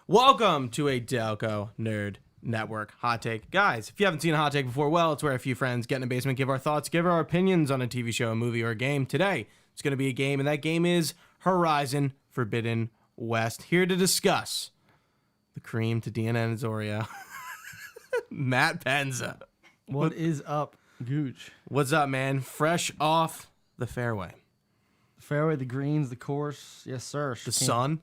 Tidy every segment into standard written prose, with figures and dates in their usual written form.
Welcome to a Delco Nerd Network Hot Take. Guys, if you haven't seen a hot take before, well, it's where a few friends get in a basement, give our thoughts, give our opinions on a TV show, a movie, or a game. Today, it's going to be a game, and that game is Horizon Forbidden West. Here to discuss the cream to DNN Oreo, Matt Penza. What is up, Gooch? What's up, man? Fresh off the fairway. Fairway, the greens, the course. Yes, sir. The sun.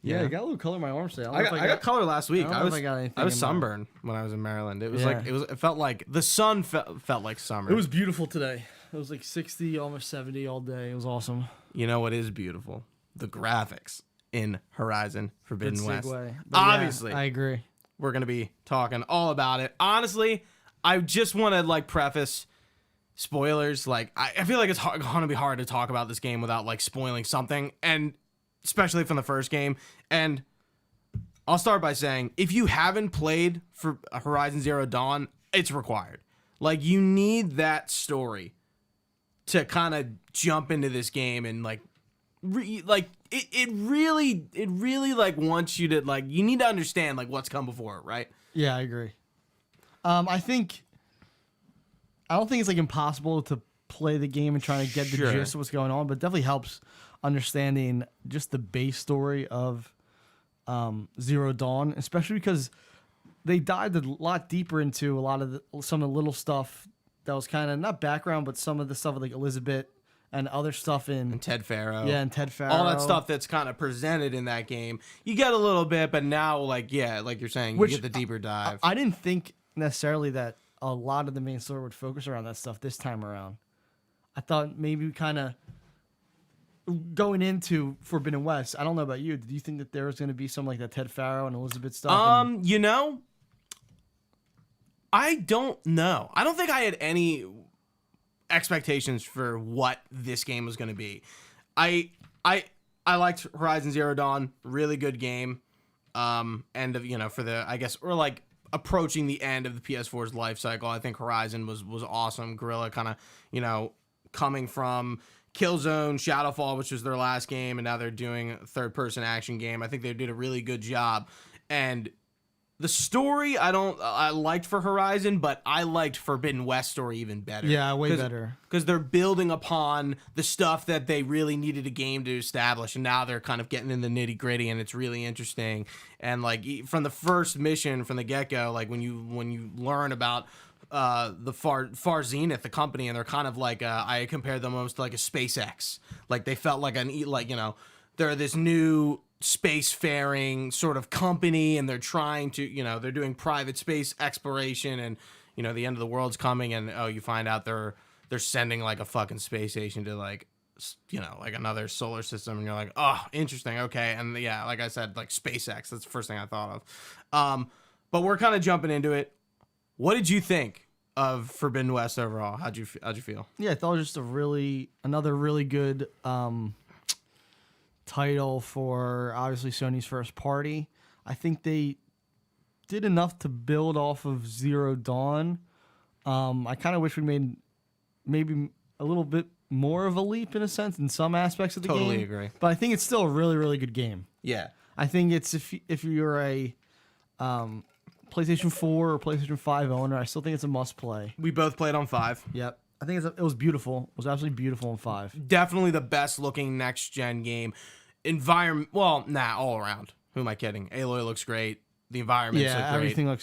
Yeah, I got a little color in my arms today. I got color last week. I was sunburned when I was in Maryland. It was it felt like the sun felt like summer. It was beautiful today. It was like 60, almost 70 all day. It was awesome. You know what is beautiful? The graphics in Horizon Forbidden West. Obviously, yeah, I agree. We're gonna be talking all about it. Honestly, I just want to preface spoilers. I feel like it's gonna be hard to talk about this game without spoiling something, and especially from the first game. And I'll start by saying, if you haven't played for Horizon Zero Dawn, it's required. You need that story to kind of jump into this game, and it really wants you to you need to understand what's come before it, right? Yeah, I agree. I don't think it's impossible to play the game and try to get the gist of what's going on, but it definitely helps understanding just the base story of Zero Dawn, especially because they dived a lot deeper into some of the little stuff that was kind of not background, but some of the stuff with Elizabeth and other stuff and Ted Faro. Yeah, and Ted Faro. All that stuff that's kind of presented in that game. You get a little bit, but now like you're saying, you get the deeper dive. I didn't think necessarily that a lot of the main story would focus around that stuff this time around. I thought maybe kind of going into Forbidden West, I don't know about you. Did you think that there was going to be some that Ted Faro and Elizabeth stuff? I don't know. I don't think I had any expectations for what this game was going to be. I liked Horizon Zero Dawn, really good game. End of for the we're approaching the end of the PS4's life cycle. I think Horizon was awesome. Guerrilla kind of coming from Killzone, Shadowfall, which was their last game, and now they're doing a third-person action game. I think they did a really good job. And the story, I liked for Horizon, but I liked Forbidden West story even better. Yeah, way better. Because they're building upon the stuff that they really needed a game to establish, and now they're kind of getting in the nitty-gritty, and it's really interesting. And from the first mission, from the get-go, when you learn about the Far Zenith, the company, and they're kind of I compare them almost to a SpaceX. They felt they're this new spacefaring sort of company, and they're trying to they're doing private space exploration, and the end of the world's coming, and you find out they're sending a fucking space station to another solar system, and you're like, oh, interesting, okay. And yeah, like I said, SpaceX, that's the first thing I thought of. But we're kind of jumping into it. What did you think of Forbidden West overall? How'd you feel? Yeah, I thought it was just another really good title for obviously Sony's first party. I think they did enough to build off of Zero Dawn. I kind of wish we made maybe a little bit more of a leap in a sense in some aspects of the game. Totally agree. But I think it's still a really, really good game. Yeah. I think it's if you're a PlayStation 4 or PlayStation 5 owner, I still think it's a must play. We both played on 5. Yep. I think it was beautiful. It was absolutely beautiful on 5. Definitely the best looking next gen game. Environment, all around. Who am I kidding? Aloy looks great. The environments look great.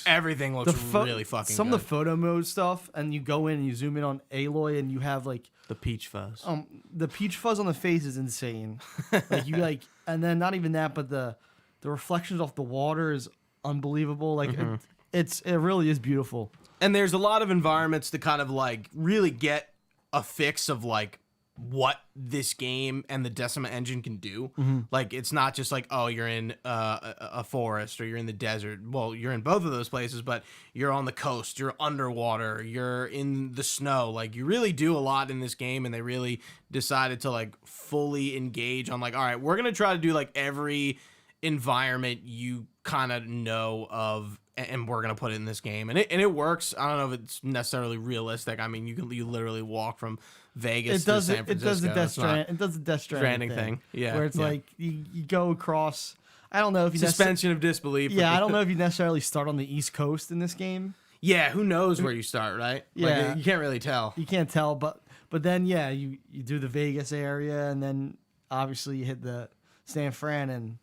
Everything looks really fucking good. Some of the photo mode stuff, and you go in and you zoom in on Aloy, and you have the peach fuzz. The peach fuzz on the face is insane. And then not even that, but the reflections off the water is unbelievable. It really is beautiful. And there's a lot of environments to kind of really get a fix of what this game and the Decima engine can do. Mm-hmm. It's not just you're in a forest or you're in the desert. Well, you're in both of those places, but you're on the coast, you're underwater, you're in the snow. You really do a lot in this game, and they really decided to fully engage on all right, we're gonna try to do every environment you kind of know of, and we're gonna put it in this game, and it works. I don't know if it's necessarily realistic. I mean, you literally walk from Vegas to San Francisco. It does the Death Stranding thing. Yeah, where it's you go across. I don't know if you suspension of disbelief. Yeah, I don't know if you necessarily start on the East Coast in this game. Yeah, who knows where you start, right? Yeah, like, you can't really tell. You can't tell, but then yeah, you do the Vegas area, and then obviously you hit the San Fran, and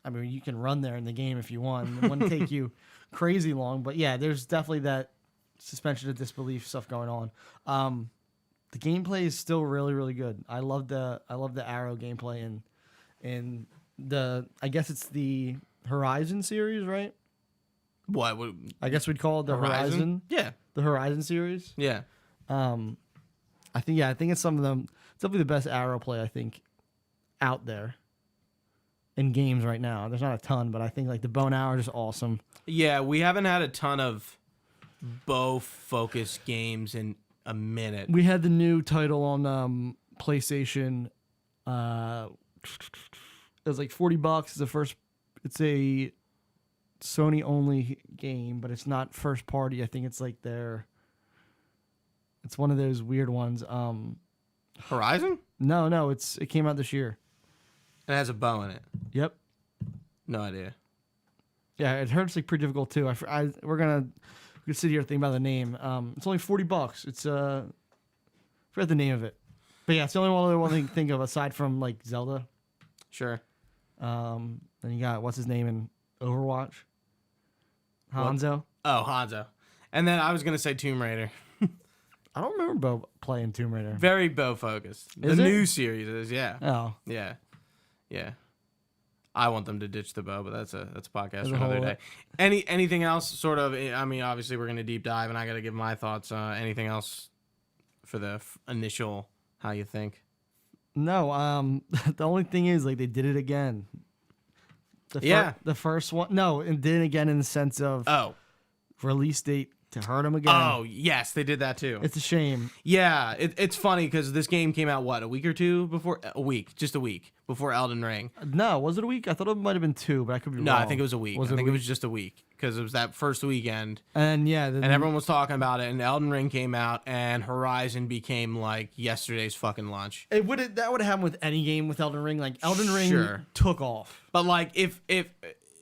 I mean you can run there in the game if you want. It wouldn't take you crazy long, but yeah, there's definitely that suspension of disbelief stuff going on. The gameplay is still really, really good. I love the Arrow gameplay and the I guess it's the Horizon series, right? What? I guess we'd call it the Horizon. Yeah, the Horizon series. Yeah. I think it's some of them. It's definitely the best Arrow play I think out there in games right now. There's not a ton, but I think like the bow and arrow is awesome. Yeah, we haven't had a ton of bow focused games in a minute. We had the new title on PlayStation. It was like $40. It's the first. It's a Sony only game, but it's not first party. I think it's like it's one of those weird ones. Horizon? No, it came out this year. It has a bow in it. Yep. No idea. Yeah, it hurts like pretty difficult too. We're gonna sit here and think about the name. It's only $40. It's I forgot the name of it, but yeah, it's the only one I can think of aside from like Zelda. Sure. Then you got what's his name in Overwatch? Hanzo. Oh, Hanzo. And then I was gonna say Tomb Raider. I don't remember Bo playing Tomb Raider. Very bow focused. The new series is, yeah. Oh. Yeah. Yeah. I want them to ditch the bow, but that's a podcast for another day. Anything else sort of, I mean, obviously we're going to deep dive and I got to give my thoughts. Anything else for the initial, how you think? No, the only thing is like they did it again. The first one, no, and did it again in the sense of release date to hurt them again. Oh, yes, they did that too. It's a shame. Yeah, it's funny because this game came out, what, a week or two before? Just a week before Elden Ring. No, was it a week? I thought it might have been 2, but I could be wrong. No, I think it was a week. I think it was just a week because it was that first weekend. And yeah. And everyone was talking about it, and Elden Ring came out, and Horizon became like yesterday's fucking lunch. That would have happened with any game with Elden Ring. Like, Elden Ring took off. But like,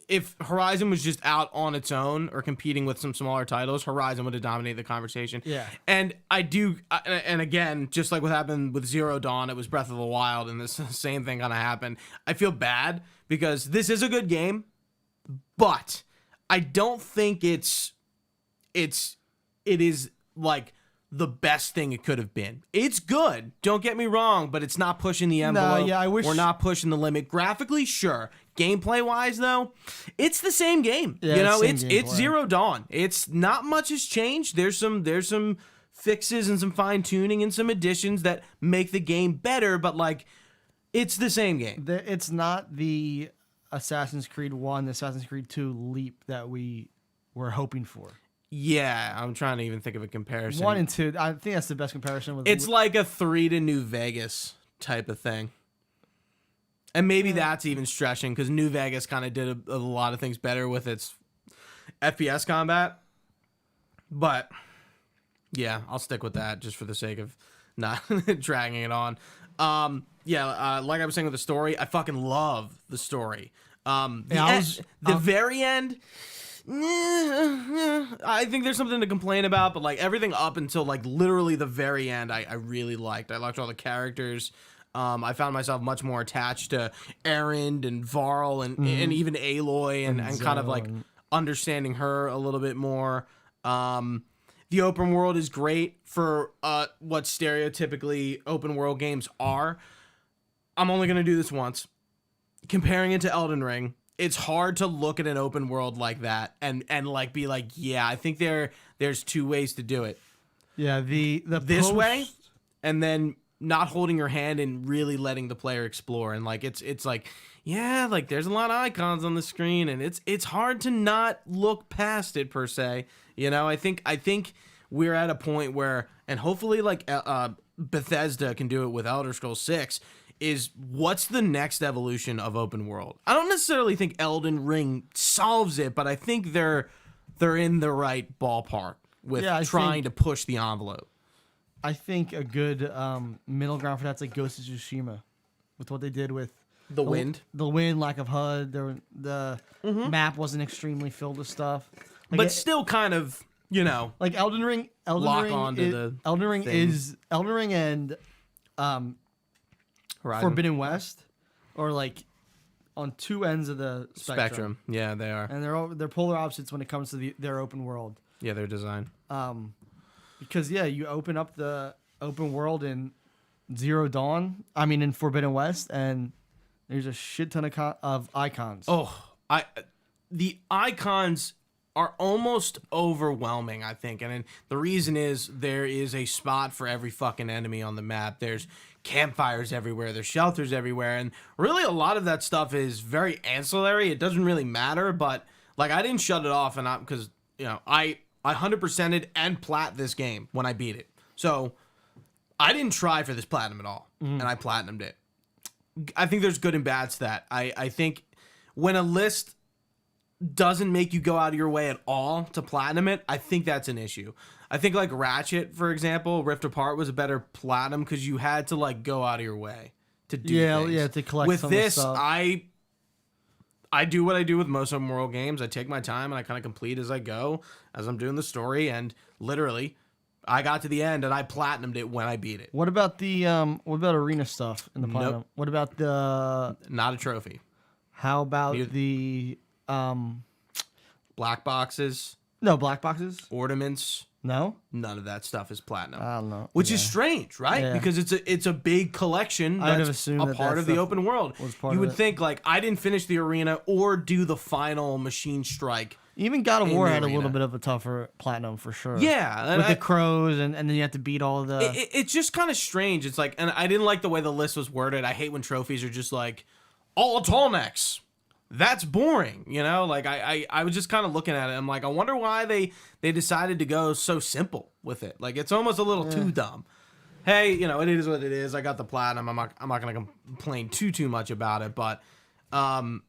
if Horizon was just out on its own or competing with some smaller titles, Horizon would have dominated the conversation. Yeah. And and again, just like what happened with Zero Dawn, it was Breath of the Wild, and this same thing gonna happen. I feel bad because this is a good game, but I don't think it is like the best thing it could have been. It's good, don't get me wrong, but it's not pushing the envelope. No, yeah, I wish we're not pushing the limit. Graphically, sure. Gameplay wise though, it's the same game. Yeah, you know, it's Zero Dawn. It's not much has changed. There's some fixes and some fine tuning and some additions that make the game better, but like it's the same game. It's not the Assassin's Creed 1, Assassin's Creed 2 leap that we were hoping for. Yeah, I'm trying to even think of a comparison. 1 and 2, I think that's the best comparison. It's like a 3 to New Vegas type of thing. And maybe that's even stretching because New Vegas kind of did a lot of things better with its FPS combat. But yeah, I'll stick with that just for the sake of not dragging it on. Like I was saying with the story, I fucking love the story. The very end, I think there's something to complain about, but like everything up until like literally the very end, I really liked. I liked all the characters. I found myself much more attached to Erend and Varl and even Aloy and kind of like understanding her a little bit more. The open world is great for what stereotypically open world games are. I'm only going to do this once. Comparing it to Elden Ring, it's hard to look at an open world like that and like be like, yeah, I think there's two ways to do it. Yeah, this way and then not holding your hand and really letting the player explore. And like it's like, yeah, like there's a lot of icons on the screen and it's hard to not look past it per se. You know, I think we're at a point where, and hopefully like Bethesda can do it with Elder Scrolls 6, is what's the next evolution of open world? I don't necessarily think Elden Ring solves it, but I think they're in the right ballpark with trying to push the envelope. I think a good middle ground for that's like Ghost of Tsushima, with what they did with The wind. The wind, lack of HUD. The map wasn't extremely filled with stuff. Like But still kind of, like Elden Ring. Lock onto the Elden Ring thing. is Elden Ring and Horizon. Forbidden West, or like on two ends of the spectrum. Yeah, they are. And they're polar opposites when it comes to their open world. Yeah, their design. Because you open up the open world in in Forbidden West, and there's a shit ton of icons. Oh, the icons are almost overwhelming, I think. And the reason is there is a spot for every fucking enemy on the map. There's campfires everywhere. There's shelters everywhere. And really a lot of that stuff is very ancillary. It doesn't really matter, but like I didn't shut it off because I 100%ed and plat this game when I beat it. So I didn't try for this platinum at all, and I platinumed it. I think there's good and bad to that. I think when a list doesn't make you go out of your way at all to platinum it, I think that's an issue. I think like Ratchet, for example, Rift Apart was a better platinum because you had to like go out of your way to do things. Yeah, to collect with some this, of the stuff. I do what I do with most open world games. I take my time and I kind of complete as I go, as I'm doing the story, and literally I got to the end and I platinumed it when I beat it. What about the arena stuff in the platinum? Nope. What about the Not a trophy. how about the Black boxes, no black boxes? ornaments, No? none of that stuff is platinum. I don't know. Which Yeah. is strange, right? Yeah. Because it's a big collection I'd have that's assumed a that part that of the stuff open world. was part You of would it. think like I didn't finish the arena or do the final machine strike. Even God of in War the had a arena. little bit of a tougher platinum for sure. Yeah, and With the crows and then you have to beat all of the it's just kind of strange. It's like, and I didn't like the way the list was worded. I hate when trophies are just like all tall necks. That's boring, Like I was just kind of looking at it. I'm like, I wonder why they decided to go so simple with it. Like it's almost a little too dumb. Hey, it is what it is. I got the platinum. I'm not gonna complain too much about it. But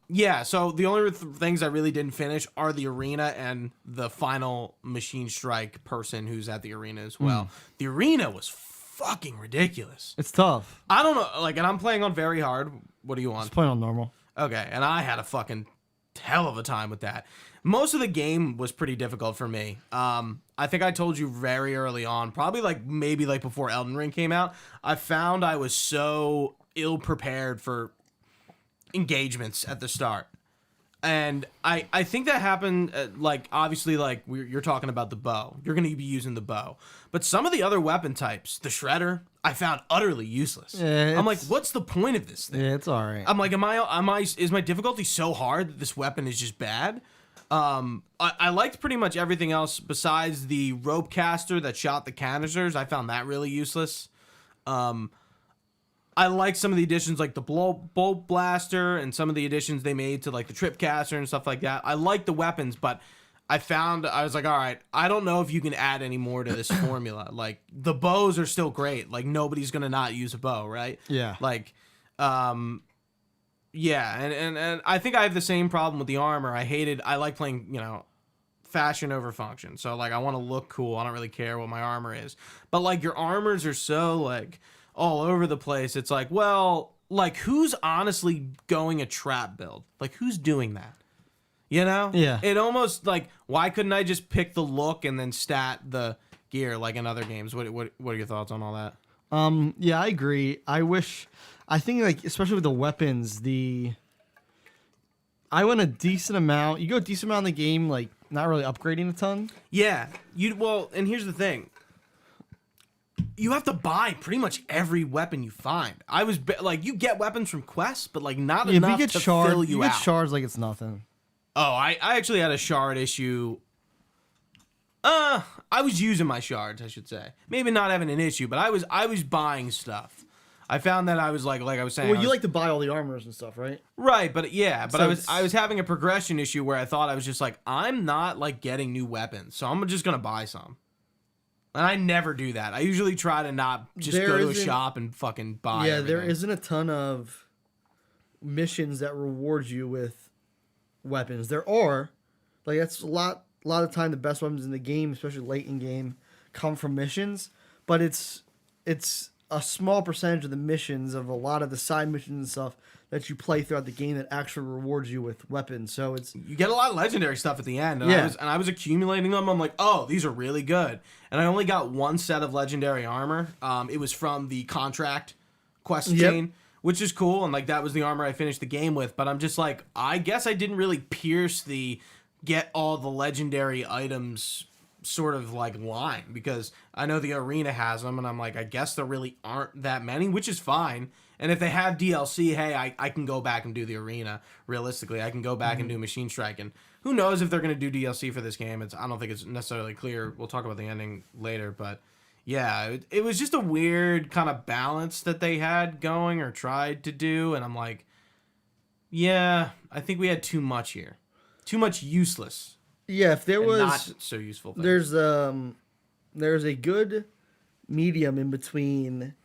yeah. So the only things I really didn't finish are the arena and the final machine strike person who's at the arena as well. The arena was fucking ridiculous. It's tough. I don't know. Like, and I'm playing on very hard. What do you want? It's playing on normal. Okay, and I had a fucking hell of a time with that. Most of the game was pretty difficult for me. I think I told you very early on, probably maybe before Elden Ring came out, I found I was so ill prepared for engagements at the start. And I think that happened, obviously, you're talking about the bow. You're going to be using the bow. But some of the other weapon types, the Shredder, I found utterly useless. Yeah, I'm like, what's the point of this thing? Yeah, it's all right. I'm like, is my difficulty so hard that this weapon is just bad? I liked pretty much everything else besides the rope caster that shot the canisters. I found that really useless. I like some of the additions like the bolt blaster and some of the additions they made to like the trip caster and stuff like that. I like the weapons, but I was like, all right, I don't know if you can add any more to this formula. Like the bows are still great. Like nobody's going to not use a bow, right? Yeah. Like, yeah. And I think I have the same problem with the armor. I like playing, fashion over function. So like, I want to look cool. I don't really care what my armor is, but like your armors are so like all over the place. It's like, well, like who's honestly going a trap build? Like who's doing that? Yeah. It almost like, why couldn't I just pick the look and then stat the gear like in other games? What are your thoughts on all that? Yeah, I agree. I think like especially with the weapons, I went a decent amount. You go a decent amount in the game, like not really upgrading a ton. Yeah. And here's the thing. You have to buy pretty much every weapon you find. I was like, you get weapons from quests, but like not enough to fill you out. You get shards like it's nothing. Oh, I actually had a shard issue. I was using my shards, I should say. Maybe not having an issue, but I was buying stuff. I found that I was like I was saying. Well, you like to buy all the armors and stuff, right? Right, but yeah, but So I was having a progression issue where I thought I was just like, I'm not like getting new weapons, so I'm just gonna buy some. And I never do that. I usually try to not just go to a shop and fucking buy. Yeah, everything. there isn't a ton of missions that reward you with weapons. There are, like that's a lot of time the best weapons in the game, especially late in game, come from missions. But it's a small percentage of the missions of a lot of the side missions and stuff that you play throughout the game that actually rewards you with weapons. So it's you get a lot of legendary stuff at the end, and I was accumulating them. I'm like, oh, these are really good, and I only got one set of legendary armor. It was from the contract quest chain, which is cool, and like that was the armor I finished the game with. But I'm just like, I guess I didn't really pierce the get all the legendary items sort of like line, because I know the arena has them, and I'm like, I guess there really aren't that many, which is fine. And if they have DLC, hey, I can go back and do the arena. Realistically, I can go back and do Machine Strike. And who knows if they're going to do DLC for this game. I don't think it's necessarily clear. We'll talk about the ending later. But yeah, it was just a weird kind of balance that they had going or tried to do. And I'm like, yeah, I think we had too much here. Too much useless. Yeah, if there was not so useful things. There's a good medium in between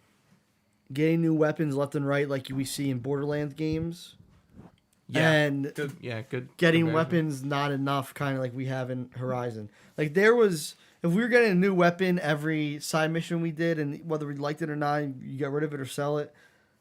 getting new weapons left and right, like we see in Borderlands games, and getting weapons not enough, kind of like we have in Horizon. Like if we were getting a new weapon every side mission we did, and whether we liked it or not, you got rid of it or sell it,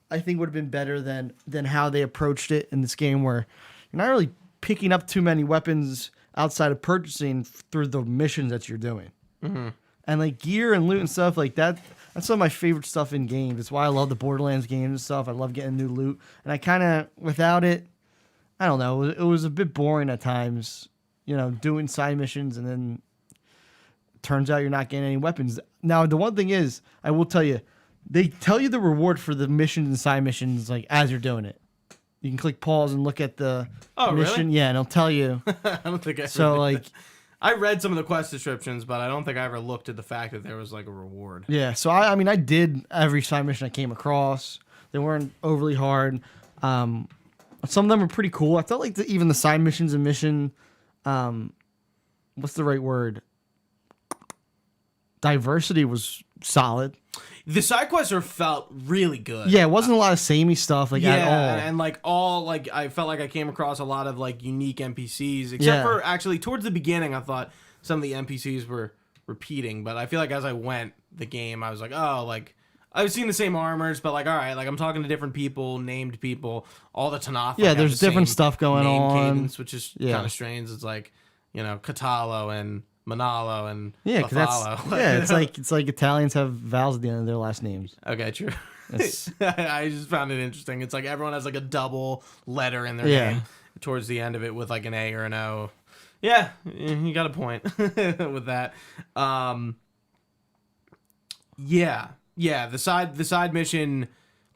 I think would have been better than how they approached it in this game, where you're not really picking up too many weapons outside of purchasing through the missions that you're doing. Mm-hmm. And like gear and loot and stuff like that, that's some of my favorite stuff in games. That's why I love the Borderlands games and stuff. I love getting new loot. And I kind of, without it, I don't know, it was a bit boring at times, doing side missions, and then turns out you're not getting any weapons. Now, the one thing is, I will tell you, they tell you the reward for the missions and side missions like as you're doing it. You can click pause and look at the mission. Really? Yeah, and it'll tell you. I don't think I ever did that. I read some of the quest descriptions, but I don't think I ever looked at the fact that there was like a reward. Yeah, so I mean, I did every side mission I came across. They weren't overly hard. Some of them were pretty cool. I felt like even the side missions and mission, what's the right word? Diversity was solid. The side quests felt really good. Yeah, it wasn't a lot of samey stuff at all. And I felt like I came across a lot of like unique NPCs, except for actually towards the beginning, I thought some of the NPCs were repeating, but I feel like as I went the game, I was like, oh, like I've seen the same armors, but like, all right, like I'm talking to different people, named people, all the Tanakh. Yeah, there's different stuff going on. Cadence, which is kind of strange. It's like, Catalo and Manalo and it's like Italians have vowels at the end of their last names. Okay, true. I just found it interesting. It's like everyone has like a double letter in their name towards the end of it with like an A or an O. Yeah, you got a point with that. The side mission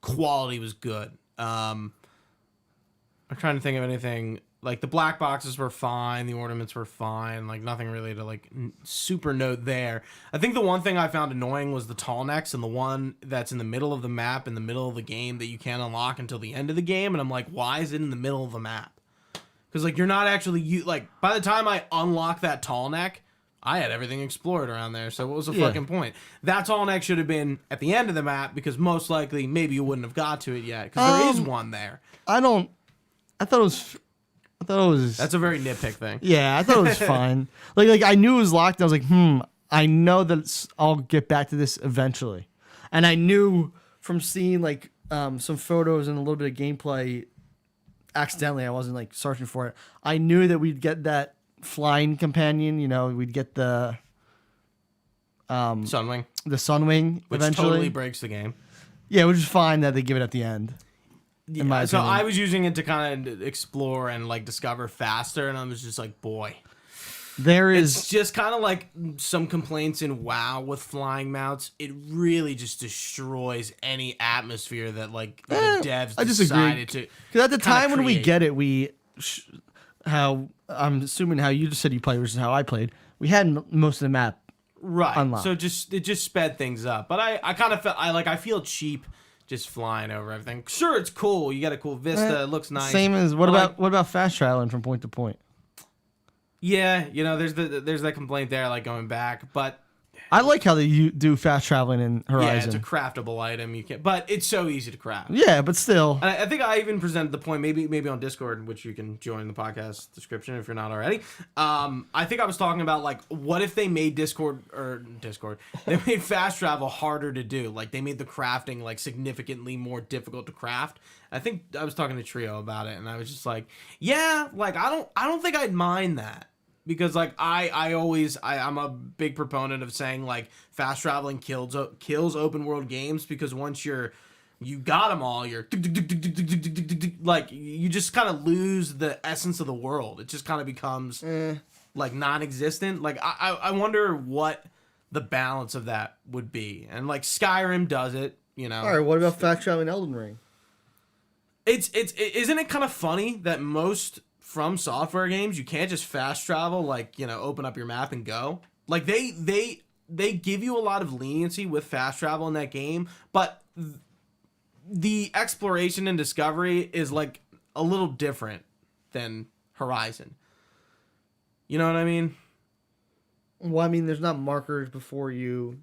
quality was good. I'm trying to think of anything. Like, the black boxes were fine, the ornaments were fine, like, nothing really to, like, super note there. I think the one thing I found annoying was the tall necks, and the one that's in the middle of the map, in the middle of the game, that you can't unlock until the end of the game, and I'm like, why is it in the middle of the map? Because, like, you're not actually, by the time I unlocked that tall neck, I had everything explored around there, so what was the fucking point? That tall neck should have been at the end of the map, because most likely, maybe you wouldn't have got to it yet, because there is one there. I thought it was... That's a very nitpick thing. Yeah, I thought it was fine. Like I knew it was locked. I was like, I know that I'll get back to this eventually. And I knew from seeing like some photos and a little bit of gameplay, accidentally, I wasn't like searching for it. I knew that we'd get that flying companion. We'd get the Sunwing. The Sunwing, which eventually. Totally breaks the game. Yeah, which is fine that they give it at the end. Yeah, so I was using it to kind of explore and like discover faster, and I was just like, boy, it's just kind of like some complaints in WoW with flying mounts. It really just destroys any atmosphere that like the devs decided to. Because at the time when we get it, how I'm assuming how you just said you played versus how I played, we had most of the map unlocked. So it just sped things up. But I kind of felt I feel cheap. Just flying over everything. Sure, it's cool. You got a cool vista. It looks nice. Same as what about fast traveling from point to point? Yeah, there's that complaint there, like going back. But I like how they do fast traveling in Horizon. Yeah, it's a craftable item. You can, but it's so easy to craft. Yeah, but still. I think I even presented the point, maybe on Discord, which you can join the podcast description if you're not already. I think I was talking about, like, what if they made Discord, they made fast travel harder to do. Like, they made the crafting, like, significantly more difficult to craft. I think I was talking to Trio about it, and I was just like, yeah, like, I don't think I'd mind that. Because, like, I'm a big proponent of saying, like, fast traveling kills open world games, because once you got them all, you're like, you just kind of lose the essence of the world. It just kind of becomes like non-existent. Like, I wonder what the balance of that would be. And, like, Skyrim does it, you know. All right, what about fast traveling Elden Ring? Isn't it kind of funny that most From Software games, you can't just fast travel, like, you know, open up your map and go. Like, they give you a lot of leniency with fast travel in that game, but the exploration and discovery is, like, a little different than Horizon. You know what I mean? Well, I mean, there's not markers before you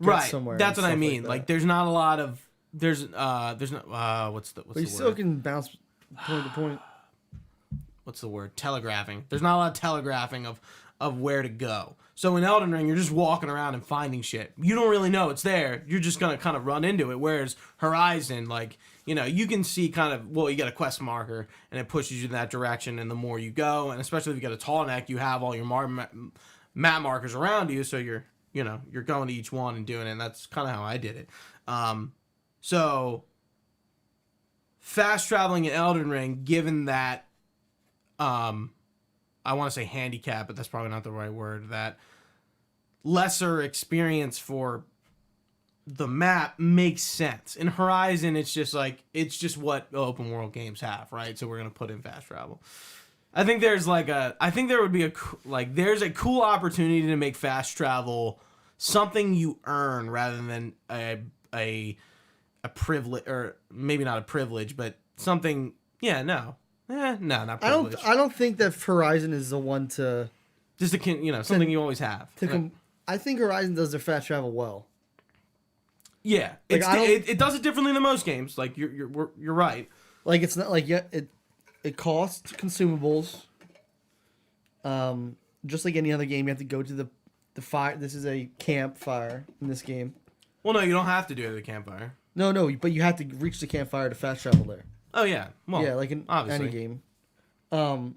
get somewhere. That's what I mean. Like, there's not a lot of there's no what's the you still can bounce point to point. What's the word? Telegraphing. There's not a lot of telegraphing of where to go. So in Elden Ring, you're just walking around and finding shit. You don't really know it's there. You're just going to kind of run into it. Whereas Horizon, like, you know, you can see kind of, well, you get a quest marker and it pushes you in that direction. And the more you go, and especially if you get a tall neck, you have all your map markers around you. So you're going to each one and doing it. And that's kind of how I did it. So fast traveling in Elden Ring, given that, I want to say handicap, but that's probably not the right word, that lesser experience for the map makes sense. In Horizon, it's just what open world games have, right? So we're going to put in fast travel. I think there's there's a cool opportunity to make fast travel something you earn rather than a privilege, or maybe not a privilege, but something, not privilege. I don't think that Horizon is the one to just something you always have. I think Horizon does their fast travel well. Yeah, like, it does it differently than most games. Like you're right. Like, it's not like it costs consumables. Just like any other game, you have to go to the fire. This is a campfire in this game. Well, no, you don't have to do it at the campfire. No, but you have to reach the campfire to fast travel there. Oh yeah, well, yeah, like in obviously. any game. I don't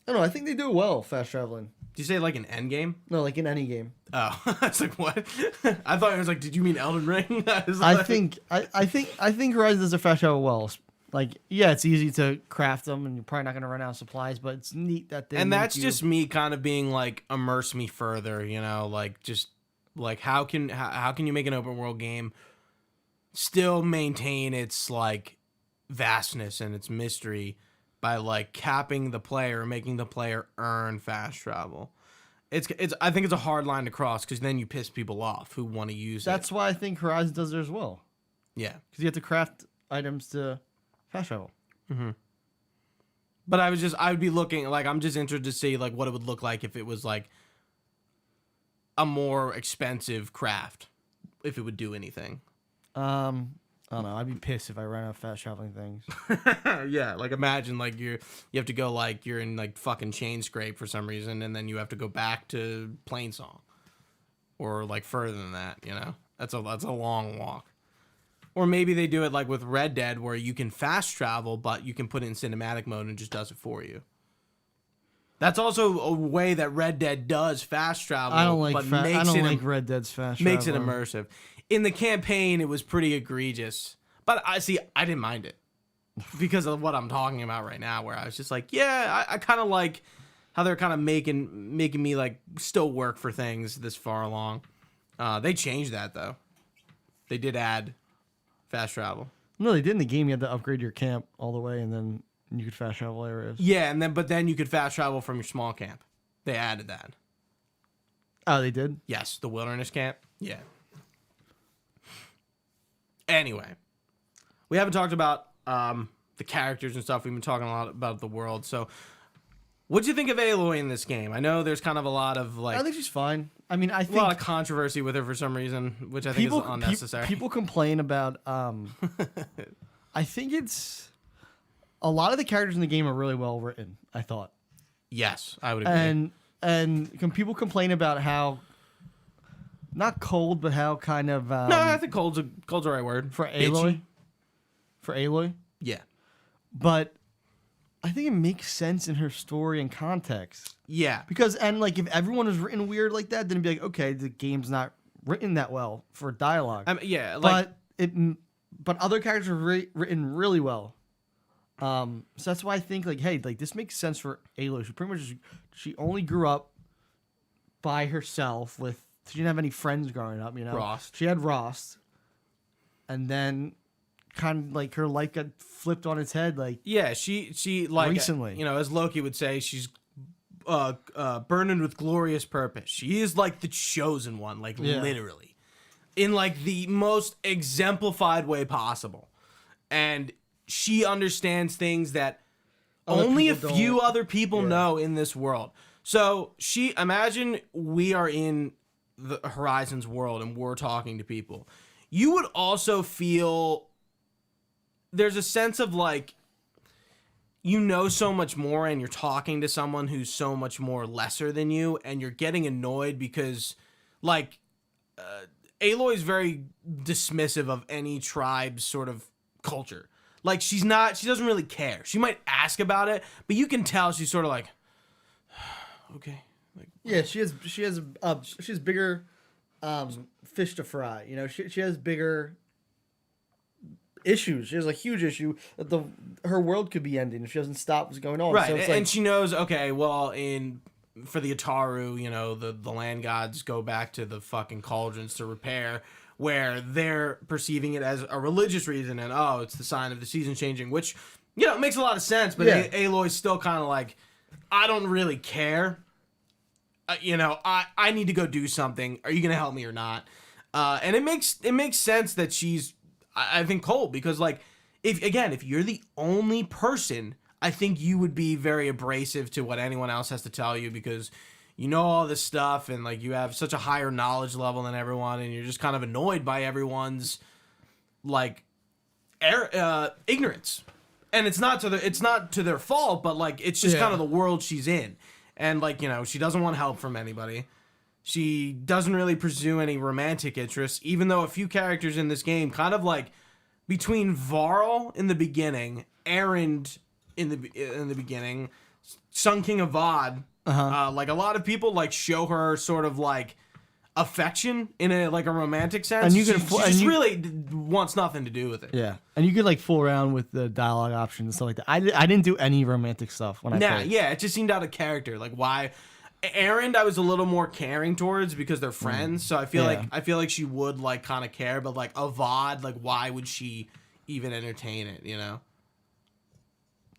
know. I think they do it well, fast traveling. Did you say like an end game? No, like in any game. Oh, I was like, what? I thought it was like, did you mean Elden Ring? I think Horizon does their fast travel well. Like, yeah, it's easy to craft them, and you're probably not going to run out of supplies, but it's neat that they. And that's just me kind of being like, immerse me further, you know, like just like how can you make an open world game still maintain its like vastness and its mystery by like capping the player, making the player earn fast travel. I think it's a hard line to cross, because then you piss people off who want to use it. That's why I think Horizon does it as well. Yeah, because you have to craft items to fast travel. Mm-hmm. But I would be looking, like, I'm just interested to see like what it would look like if it was like a more expensive craft, if it would do anything. I don't know. I'd be pissed if I ran out of fast traveling things. Yeah, like imagine like you have to go, like you're in like fucking Chain Scrape for some reason, and then you have to go back to Plainsong, or like further than that. You know, that's a long walk. Or maybe they do it like with Red Dead, where you can fast travel, but you can put it in cinematic mode and it just does it for you. That's also a way that Red Dead does fast travel. I don't like Red Dead's fast travel. Makes it immersive. In the campaign, it was pretty egregious, but I didn't mind it because of what I'm talking about right now, where I was just like, yeah, I kind of like how they're kind of making me like still work for things this far along. They changed that though. They did add fast travel. No, they did in the game. You had to upgrade your camp all the way, and then you could fast travel areas. Yeah, but then you could fast travel from your small camp. They added that. Oh, they did? Yes, the wilderness camp. Yeah. Anyway, we haven't talked about the characters and stuff. We've been talking a lot about the world. So What'd you think of Aloy in this game? I know there's kind of a lot of like I think she's fine. I mean, I a think lot of controversy with her for some reason, which I think is unnecessary. People complain about. I think it's a lot of the characters in the game are really well written. I thought. Yes, I would agree. And people complain about how not cold, but how kind of no, I think cold's the right word for Aloy. Itchy. For Aloy, yeah, but I think it makes sense in her story and context. Yeah, because like if everyone was written weird like that, then it'd be like, okay, the game's not written that well for dialogue. Yeah, like, but other characters are written really well. So that's why I think like, hey, like this makes sense for Aloy. She pretty much she only grew up by herself with. She didn't have any friends growing up, you know. Rost. She had Rost, and then kind of like her life got flipped on its head. Like she like recently, you know, as Loki would say, she's burdened with glorious purpose. She is like the chosen one, like literally, in like the most exemplified way possible, and she understands things that only a few other people know in this world. So imagine we are in the Horizons world and we're talking to people. You would also feel there's a sense of like, you know so much more and you're talking to someone who's so much more lesser than you and you're getting annoyed because like Aloy's very dismissive of any tribe's sort of culture. Like she doesn't really care. She might ask about it, but you can tell she's sort of like, okay. Like, yeah, she has bigger fish to fry. You know, she has bigger issues. She has a huge issue that her world could be ending if she doesn't stop what's going on. Right, so it's and she knows. Okay, well, for the Ataru, you know, the land gods go back to the fucking cauldrons to repair, where they're perceiving it as a religious reason, and it's the sign of the season changing, which you know makes a lot of sense. But Aloy's still kind of like, I don't really care. You know, I need to go do something. Are you gonna help me or not? And it makes sense that she's, I think, cold because like if you're the only person, I think you would be very abrasive to what anyone else has to tell you because you know all this stuff and like you have such a higher knowledge level than everyone and you're just kind of annoyed by everyone's like ignorance. And it's not to their fault, but like it's just kind of the world she's in. And, like, you know, she doesn't want help from anybody. She doesn't really pursue any romantic interests, even though a few characters in this game kind of, like, between Varl in the beginning, Erend in the beginning, Sun King Avad, like, a lot of people, like, show her sort of, like, affection in a romantic sense. And she really wants nothing to do with it. Yeah, and you could like fool around with the dialogue options and stuff like that. I didn't do any romantic stuff when I played. Yeah, it just seemed out of character. Like why, Erend I was a little more caring towards because they're friends. So I feel like she would like kind of care, but like Avad, like why would she even entertain it? You know.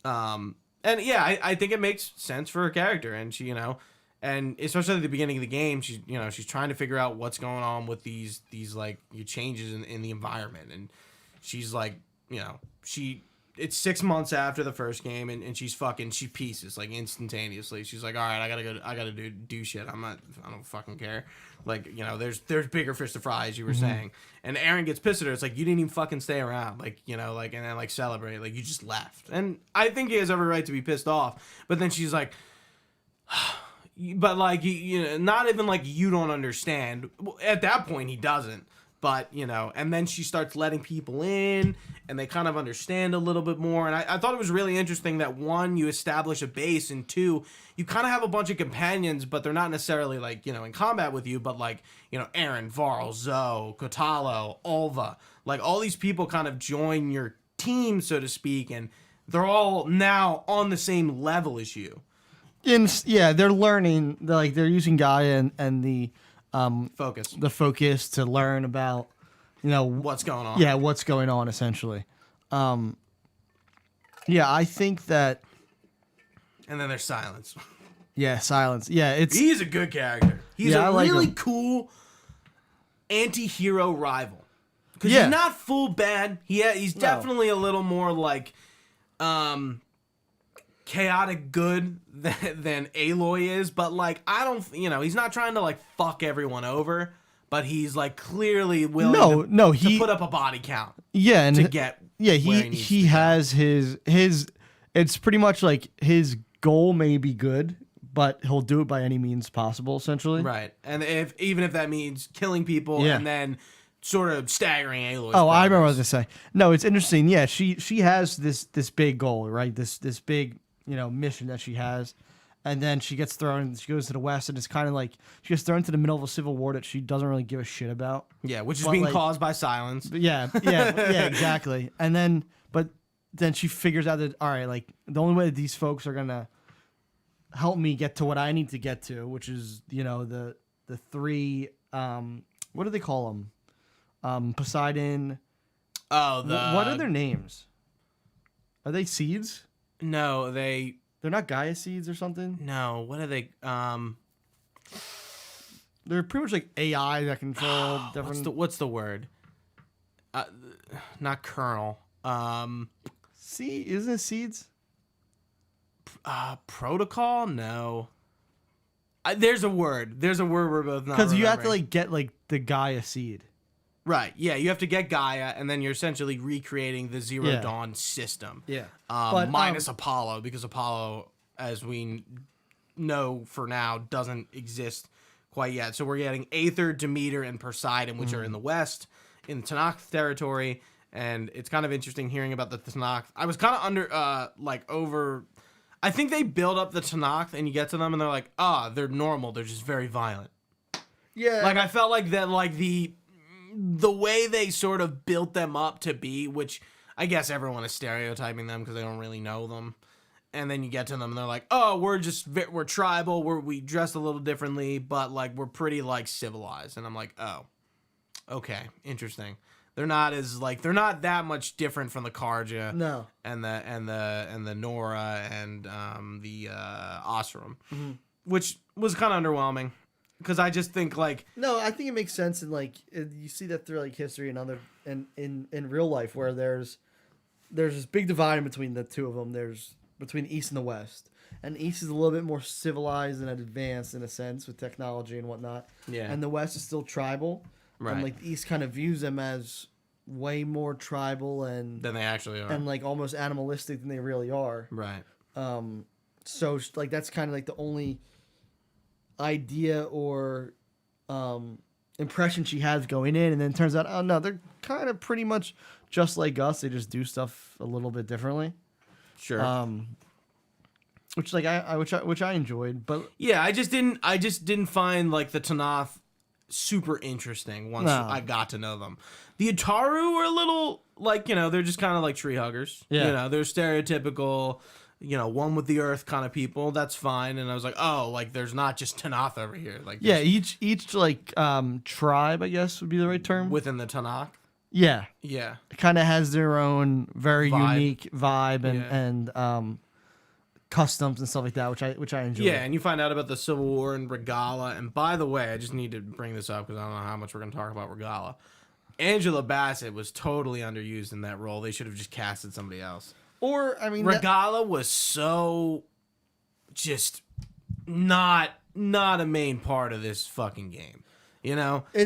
And yeah, I think it makes sense for her character, and she, you know. And especially at the beginning of the game, she's trying to figure out what's going on with these like changes in the environment, and she's like, you know, it's 6 months after the first game, and she pieces like instantaneously. She's like, all right, I gotta do shit. I don't fucking care. Like, you know, there's bigger fish to fry, as you were saying. And Erend gets pissed at her. It's like, you didn't even fucking stay around, like, you know, like, and then like celebrate, like you just left. And I think he has every right to be pissed off. But then she's like. But like you know, not even like you don't understand. At that point, he doesn't. But you know, and then she starts letting people in, and they kind of understand a little bit more. And I thought it was really interesting that one, you establish a base, and two, you kind of have a bunch of companions, but they're not necessarily like, you know, in combat with you. But like, you know, Erend, Varl, Zoe, Kotalo, Ulva, like all these people kind of join your team, so to speak, and they're all now on the same level as you. They're learning. They're using Gaia and the focus to learn about, you know, what's going on. Yeah, what's going on essentially. I think that. And then there's Silence. Yeah, Silence. Yeah, he's a good character. He's a really cool anti-hero rival. Because he's not full bad. He's definitely a little more like, chaotic good than Aloy is, but like I don't, he's not trying to like fuck everyone over, but he's like clearly willing to put up a body count. Yeah, and to get he has his it's pretty much like his goal may be good, but he'll do it by any means possible, essentially. Right, and even if that means killing people and then sort of staggering Aloy's I remember what I was progress. gonna say. No, it's interesting. Yeah, she has this big goal, right? This big mission that she has, and then she gets thrown. She goes to the West, and it's kind of like she gets thrown into the middle of a civil war that she doesn't really give a shit about. Yeah, which is being caused by silence. Yeah, exactly. And then she figures out that all right, like the only way that these folks are gonna help me get to what I need to get to, which is the three what do they call them? Poseidon. Oh, what are their names? Are they seeds? No, they're not Gaia seeds or something. No, what are they? They're pretty much like AI that control different. What's the word? Not kernel. Isn't it seeds? Protocol? No. There's a word. There's a word we're both not. Because you have to like get like the Gaia seed. Right. Yeah, you have to get Gaia, and then you're essentially recreating the Zero Dawn system. Yeah. Minus Apollo, because Apollo, as we know for now, doesn't exist quite yet. So we're getting Aether, Demeter, and Poseidon, which are in the West, in Tanakh territory, and it's kind of interesting hearing about the Tanakh. I was kind of over. I think they build up the Tanakh, and you get to them, and they're like, they're normal. They're just very violent. Yeah. Like I felt like that, like the way they sort of built them up to be, which I guess everyone is stereotyping them because they don't really know them. And then you get to them and they're like, we're tribal, we dress a little differently, but like we're pretty like civilized. And I'm like, oh, okay, interesting. They're not that much different from the Karja, no, and the Nora and the Osram, which was kind of underwhelming. Because I just think no, I think it makes sense, and like you see that through like history and other and in real life where there's this big divide between the two of them. There's between the East and the West, and the East is a little bit more civilized and advanced in a sense with technology and whatnot. Yeah, and the West is still tribal. Right, and like the East kind of views them as way more tribal and than they actually are, and like almost animalistic than they really are. Right. So like that's kind of like the only idea or impression she has going in, and then it turns out, oh no, they're kind of pretty much just like us. They just do stuff a little bit differently. Sure. Which I enjoyed, but yeah, I just didn't find like the Tanakh super interesting once I got to know them. The Ataru were a little like, they're just kind of like tree huggers. Yeah. They're stereotypical, one with the earth kind of people. That's fine. And I was like, oh, like there's not just Tanakh over here. Like yeah, each like tribe, I guess would be the right term within the Tanakh. Yeah. Yeah. It kind of has their own very unique vibe and customs and stuff like that, which I enjoy. Yeah, and you find out about the Civil War and Regala. And by the way, I just need to bring this up because I don't know how much we're going to talk about Regala. Angela Bassett was totally underused in that role. They should have just casted somebody else. Or, I mean... Regala was so... just not a main part of this fucking game.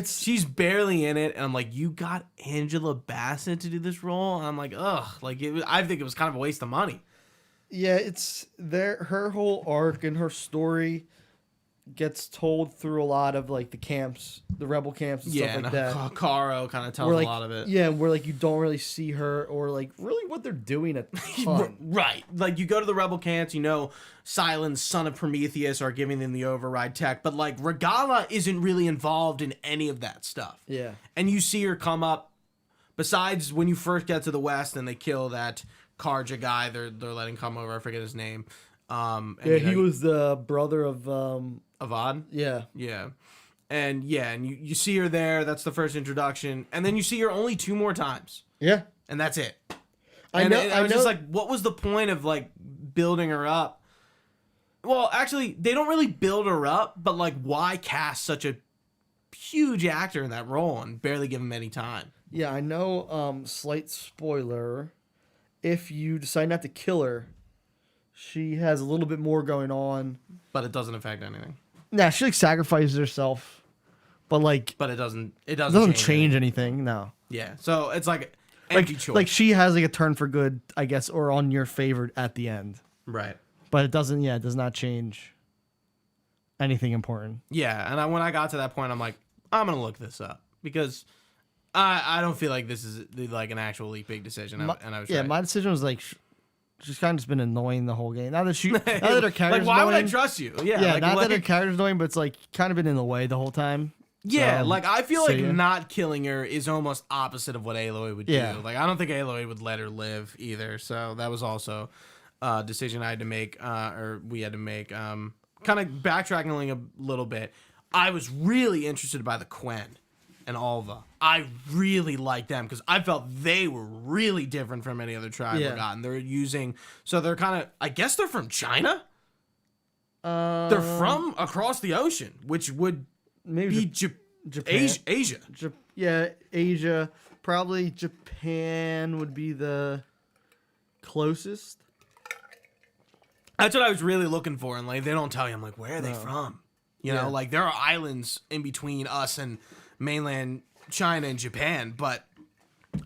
She's barely in it, and I'm like, you got Angela Bassett to do this role? And I'm like, ugh. I think it was kind of a waste of money. Yeah, it's her whole arc and her story gets told through a lot of like the camps, the rebel camps and stuff like that. Caro kind of tells a lot of it. Yeah, where like you don't really see her or like really what they're doing at the time. Right. Like you go to the rebel camps, Silence, son of Prometheus are giving them the override tech, but like Regala isn't really involved in any of that stuff. Yeah. And you see her come up besides when you first get to the West and they kill that Karja guy they're letting come over, I forget his name. He was the brother of Avad? Yeah. Yeah. And you see her there, that's the first introduction, and then you see her only 2 more times. Yeah. And that's it. I know. I was just like, what was the point of like building her up? Well, actually, they don't really build her up, but like why cast such a huge actor in that role and barely give him any time? Yeah, I know, slight spoiler, if you decide not to kill her, She has a little bit more going on. But it doesn't affect anything. Yeah, she like sacrifices herself, but like But it doesn't change anything. No. Yeah. So it's like empty choice. Like she has like a turn for good, I guess, or on your favor at the end. Right. But it doesn't. Yeah, it does not change anything important. Yeah, and when I got to that point, I'm like, I'm gonna look this up because I don't feel like this is like an actually big decision. And I was right. My decision was like she's kind of just been annoying the whole game. Now that her character's like, why annoying, would I trust you? Yeah, yeah. Not that her character's annoying, but it's like kind of been in the way the whole time. Yeah, So, like I feel like not killing her is almost opposite of what Aloy would Yeah. do. Like I don't think Aloy would let her live either. So that was also a decision I had to make, or we had to make. Kind of backtracking a little bit, I was really interested by the Quen and Alva. I really liked them because I felt they were really different from any other tribe I've gotten. They're kind of, I guess they're from China. They're from across the ocean, which would maybe be Japan. Asia. Asia. Probably Japan would be the closest. That's what I was really looking for, and like they don't tell you. I'm like, where are they from? You know, like there are islands in between us and mainland China and Japan, but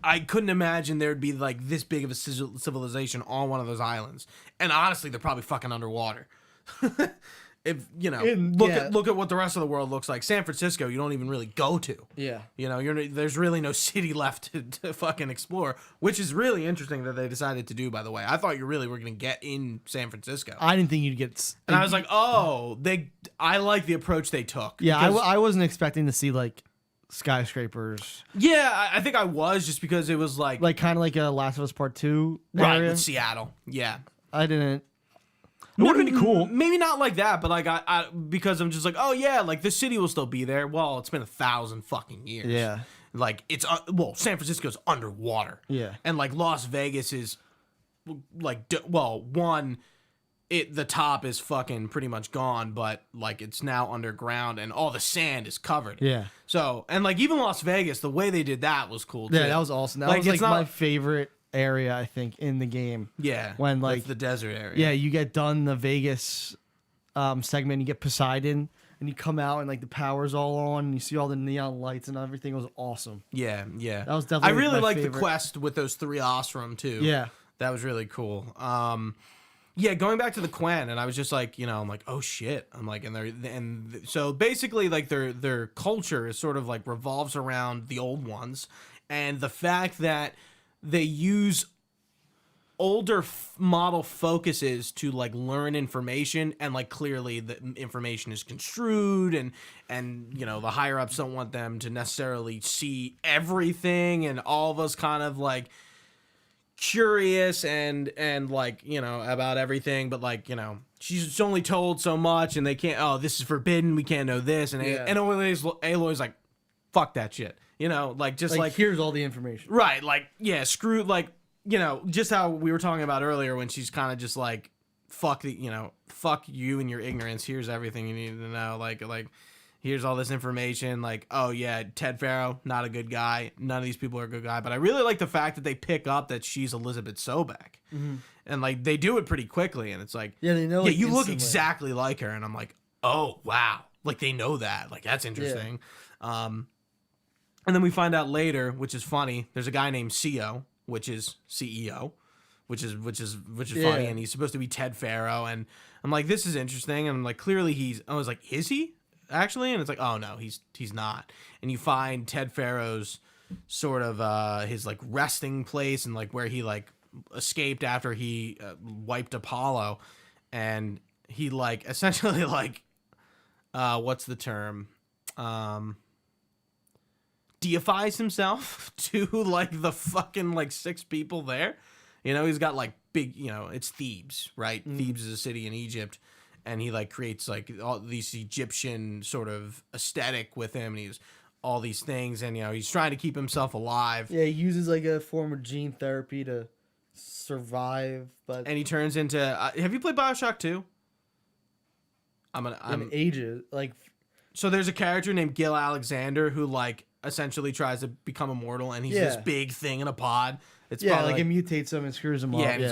I couldn't imagine there'd be like this big of a civilization on one of those islands. And honestly, they're probably fucking underwater. If you know, look at what the rest of the world looks like. San Francisco, you don't even really go to. Yeah, you know, there's really no city left to fucking explore, which is really interesting that they decided to do. By the way, I thought you really were gonna get in San Francisco. I didn't think you'd get. And I was like, oh, I like the approach they took. Yeah, I wasn't expecting to see like skyscrapers. Yeah, I think I was just because it was like kind of like a Last of Us Part 2 right area. with Seattle. Yeah, I didn't. It would have been cool. Maybe not like that, but like I because I'm just like, oh yeah, like the city will still be there. Well, it's been 1,000 fucking years. Yeah. Like it's San Francisco's underwater. Yeah. And like Las Vegas is like the top is fucking pretty much gone, but like it's now underground and all the sand is covered. Yeah. So, and like even Las Vegas, the way they did that was cool too. Yeah, that was awesome. That was like my favorite area, I think, in the game. Yeah. When like the desert area. Yeah, you get done the Vegas segment, you get Poseidon, and you come out and like the power's all on and you see all the neon lights and everything. It was awesome. Yeah. That was definitely I really my liked favorite. the quest with those 3 Osram too. Yeah. That was really cool. Yeah, going back to the Quen, and I was just like, you know, I'm like, oh shit. I'm like, so basically, like their culture is sort of like revolves around the old ones, and the fact that they use older model focuses to like learn information, and like clearly the information is construed, and you know the higher ups don't want them to necessarily see everything, and all of us kind of like curious and like, you know, about everything, but like, you know, she's only told so much and they can't, oh, this is forbidden, we can't know this, and Aloy's like, fuck that shit, you know, like just like here's all the information, right? Like, yeah, screw, like, you know, just how we were talking about earlier when she's kind of just like, fuck you and your ignorance, here's everything you need to know, like here's all this information, like, oh yeah, Ted Farrow, not a good guy. None of these people are a good guy. But I really like the fact that they pick up that she's Elizabeth Sobek. Mm-hmm. And like they do it pretty quickly, and it's like, yeah, they know. Yeah, you look exactly like her, and I'm like, oh wow, like they know that, like that's interesting. Yeah. And then we find out later, which is funny. There's a guy named CEO, which is CEO, which is funny, and he's supposed to be Ted Farrow, and I'm like, this is interesting, and I'm like, clearly I was like, is he? Actually, and it's like, oh no, he's not. And you find Ted Farrow's sort of his like resting place, and like where he like escaped after he wiped Apollo, and he like essentially like what's the term, deifies himself to like the fucking like 6 people there. You know, he's got like big, you know, it's Thebes, right? Thebes is a city in Egypt. And he like creates like all these Egyptian sort of aesthetic with him, and he's all these things, and you know he's trying to keep himself alive. Yeah, he uses like a form of gene therapy to survive, but and he turns into. Have you played BioShock 2? I'm ages like. So there's a character named Gil Alexander who like essentially tries to become immortal, and he's this big thing in a pod, It's Yeah, probably like it mutates him and screws him up. yeah, and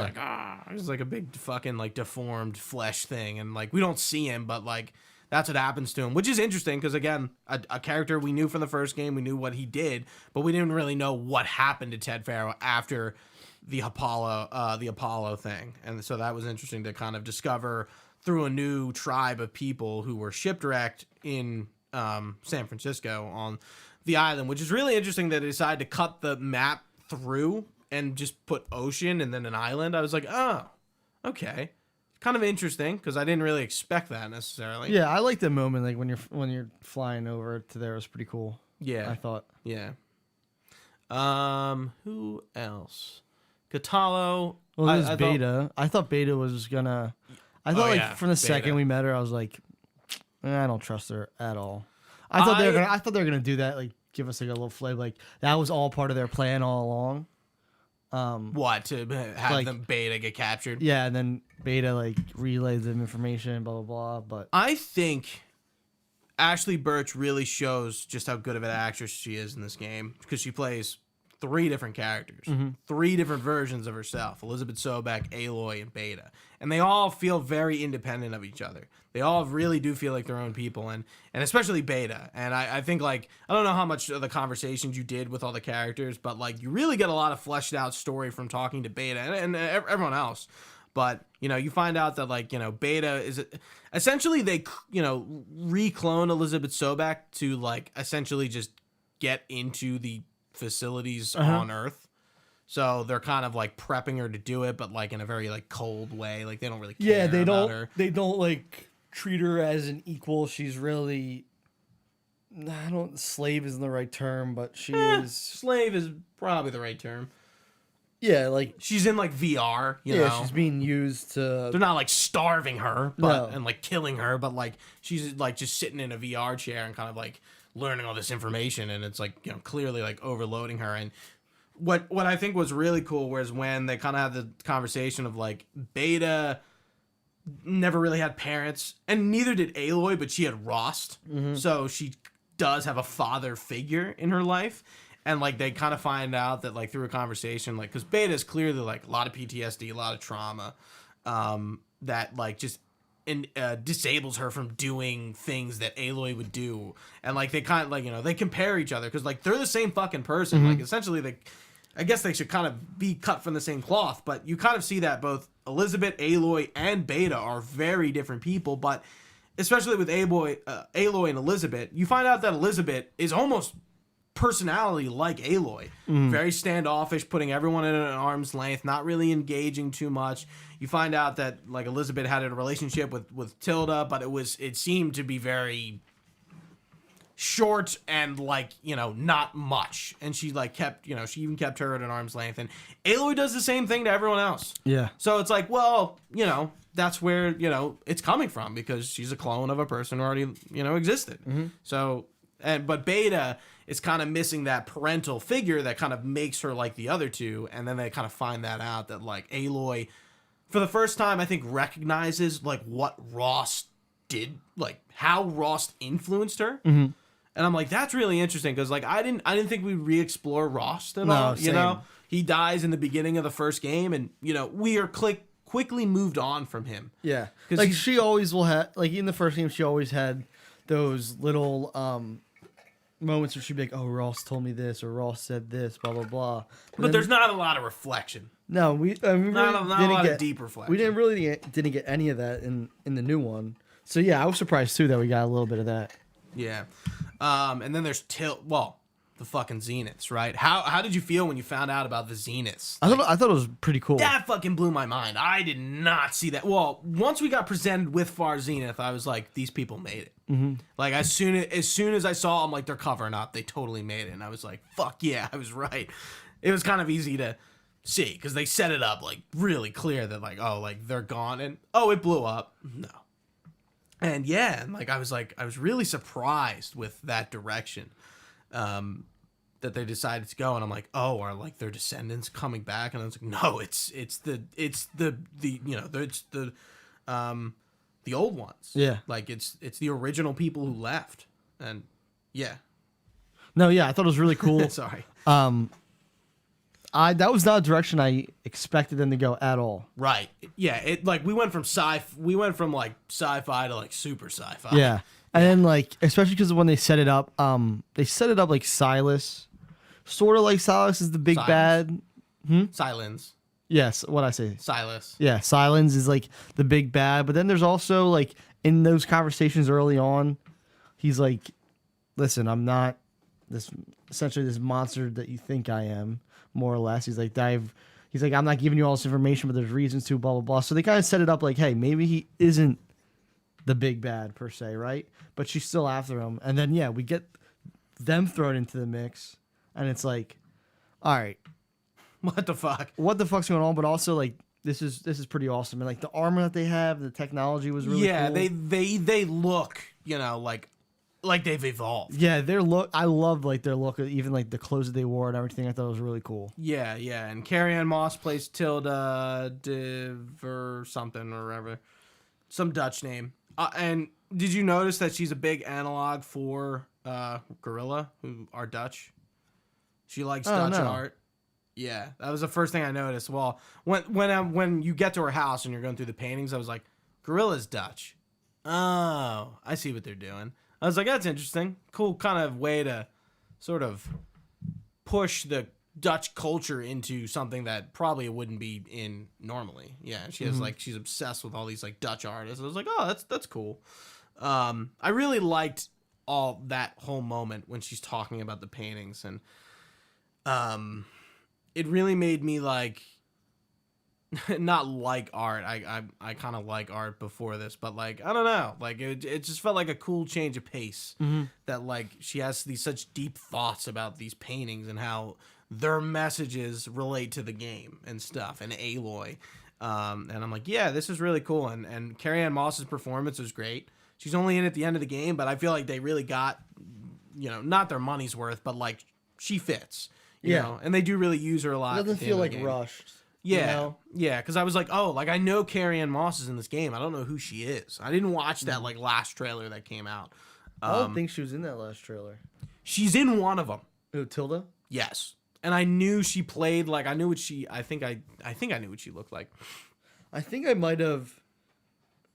he's like a big fucking like deformed flesh thing, and like we don't see him, but like that's what happens to him, which is interesting because again, a character we knew from the first game, we knew what he did, but we didn't really know what happened to Ted Faro after the Apollo thing, and so that was interesting to kind of discover through a new tribe of people who were shipwrecked in San Francisco on the island, which is really interesting that they decided to cut the map through and just put ocean and then an island. I was like, oh, okay. Kind of interesting because I didn't really expect that necessarily. Yeah, I like that moment, like when you're flying over to there. It was pretty cool. Yeah. I thought. Yeah. Who else? Katalo. Well, there's Beta. I thought Beta was gonna. I thought from the second we met her, I was like, I don't trust her at all. I thought they were gonna do that, like give us like a little flavor, like that was all part of their plan all along. What, to have like, them Beta get captured? Yeah, and then Beta like relays them information, blah blah blah. But I think Ashley Birch really shows just how good of an actress she is in this game because she plays 3 different characters, 3 different versions of herself: Elizabeth Sobek, Aloy, and Beta, and they all feel very independent of each other. They all really do feel like their own people, and especially Beta. And I think, like, I don't know how much of the conversations you did with all the characters, but like you really get a lot of fleshed out story from talking to Beta and everyone else. But you find out that like Beta is essentially they reclone Elizabeth Sobek to like essentially just get into the facilities on Earth. So they're kind of like prepping her to do it, but like in a very like cold way. Like they don't really care about her. They don't like treat her as an equal. She's really, slave isn't the right term, but she is. Slave is probably the right term. Yeah, like she's in like VR, you know. She's being used to. They're not like starving her, and like killing her, but like she's like just sitting in a VR chair and kind of like learning all this information, and it's like clearly like overloading her. And what I think was really cool was when they kind of had the conversation of like Beta never really had parents, and neither did Aloy, but she had Rost, so she does have a father figure in her life. And like they kind of find out that like through a conversation, like because Beta is clearly like a lot of PTSD, a lot of trauma, that like just disables her from doing things that Aloy would do. And like they kind of like they compare each other because like they're the same fucking person. Like essentially I guess they should kind of be cut from the same cloth. But you kind of see that both Elizabeth, Aloy, and Beta are very different people. But especially with Aloy and Elizabeth, you find out that Elizabeth is almost personality like Aloy, very standoffish, putting everyone at an arm's length, not really engaging too much. You find out that like Elizabeth had a relationship with Tilda, but it seemed to be very short and like not much, and she like kept she even kept her at an arm's length. And Aloy does the same thing to everyone else. Yeah, so it's like, well, that's where it's coming from, because she's a clone of a person who already existed. So but Beta is kind of missing that parental figure that kind of makes her like the other two. And then they kind of find that out that like Aloy, for the first time, I think recognizes like what Ross did, like how Ross influenced her. And I'm like, that's really interesting, because like I didn't think we'd re-explore Ross at all. Same. He dies in the beginning of the first game, and we are quickly moved on from him. Yeah, like she always will have, like in the first game, she always had those little moments where she'd be like, "Oh, Ross told me this," or "Ross said this," blah blah blah. But there's not a lot of reflection. No, we not a lot of deep reflection. We didn't get any of that in the new one. So yeah, I was surprised too that we got a little bit of that. Yeah, and then there's the fucking Zeniths, right? How did you feel when you found out about the Zeniths? I thought it was pretty cool. That fucking blew my mind. I did not see that. Well, once we got presented with Far Zenith, I was like, these people made it. Like as soon as I saw them, like they're covering up, they totally made it, and I was like, fuck yeah, I was right. It was kind of easy to see because they set it up like really clear that like, oh, like they're gone, and oh, it blew up. No. And yeah, and like I was really surprised with that direction that they decided to go, and I'm like, oh, are like their descendants coming back? And I was like, no, it's the old ones. Yeah, like it's the original people who left, and yeah. No, yeah, I thought it was really cool. Sorry. that was not a direction I expected them to go at all. Right. Yeah. It like we went from like sci-fi to like super sci-fi. Yeah. And then like, especially because when they set it up like Silas, sort of like Silas is the big bad. Silence. Yes. What I say? Silas. Yeah. Silence is like the big bad. But then there's also like in those conversations early on, he's like, listen, I'm not essentially this monster that you think I am, more or less. He's like, I'm not giving you all this information, but there's reasons to, blah, blah, blah. So they kind of set it up like, hey, maybe he isn't the big bad per se, right? But she's still after him. And then, yeah, we get them thrown into the mix. And it's like, all right. What the fuck? What the fuck's going on? But also, like, this is pretty awesome. And, like, the armor that they have, the technology was really cool. Yeah, they look, like they've evolved. Yeah, I love like their look, even like the clothes that they wore and everything. I thought it was really cool. Yeah, yeah. And Carrie-Anne Moss plays Tilda Diver something or whatever, some Dutch name. And did you notice that she's a big analog for Guerrilla, who are Dutch? She likes Dutch art. Yeah, that was the first thing I noticed. Well, when you get to her house and you're going through the paintings, I was like, Guerrilla's Dutch. Oh, I see what they're doing. I was like, that's interesting. Cool kind of way to sort of push the Dutch culture into something that probably wouldn't be in normally. Yeah, she has she's obsessed with all these like Dutch artists. I was like, oh, that's cool. I really liked all that whole moment when she's talking about the paintings, and it really made me like not like art. I kind of like art before this, but like I don't know, like it just felt like a cool change of pace. That like she has these such deep thoughts about these paintings and how their messages relate to the game and stuff, and Aloy. And I'm like, yeah, this is really cool. And Carrie-Anne Moss's performance was great. She's only in at the end of the game, but I feel like they really got, not their money's worth, but like she fits. You know, and they do really use her a lot. It doesn't feel like rushed. Yeah, yeah, because I was like, oh, like I know Carrie-Anne Moss is in this game. I don't know who she is. I didn't watch that like last trailer that came out. I don't think she was in that last trailer. She's in one of them. Who, Tilda? Yes, and I knew she played like I knew what she. I think I knew what she looked like. I think I might have.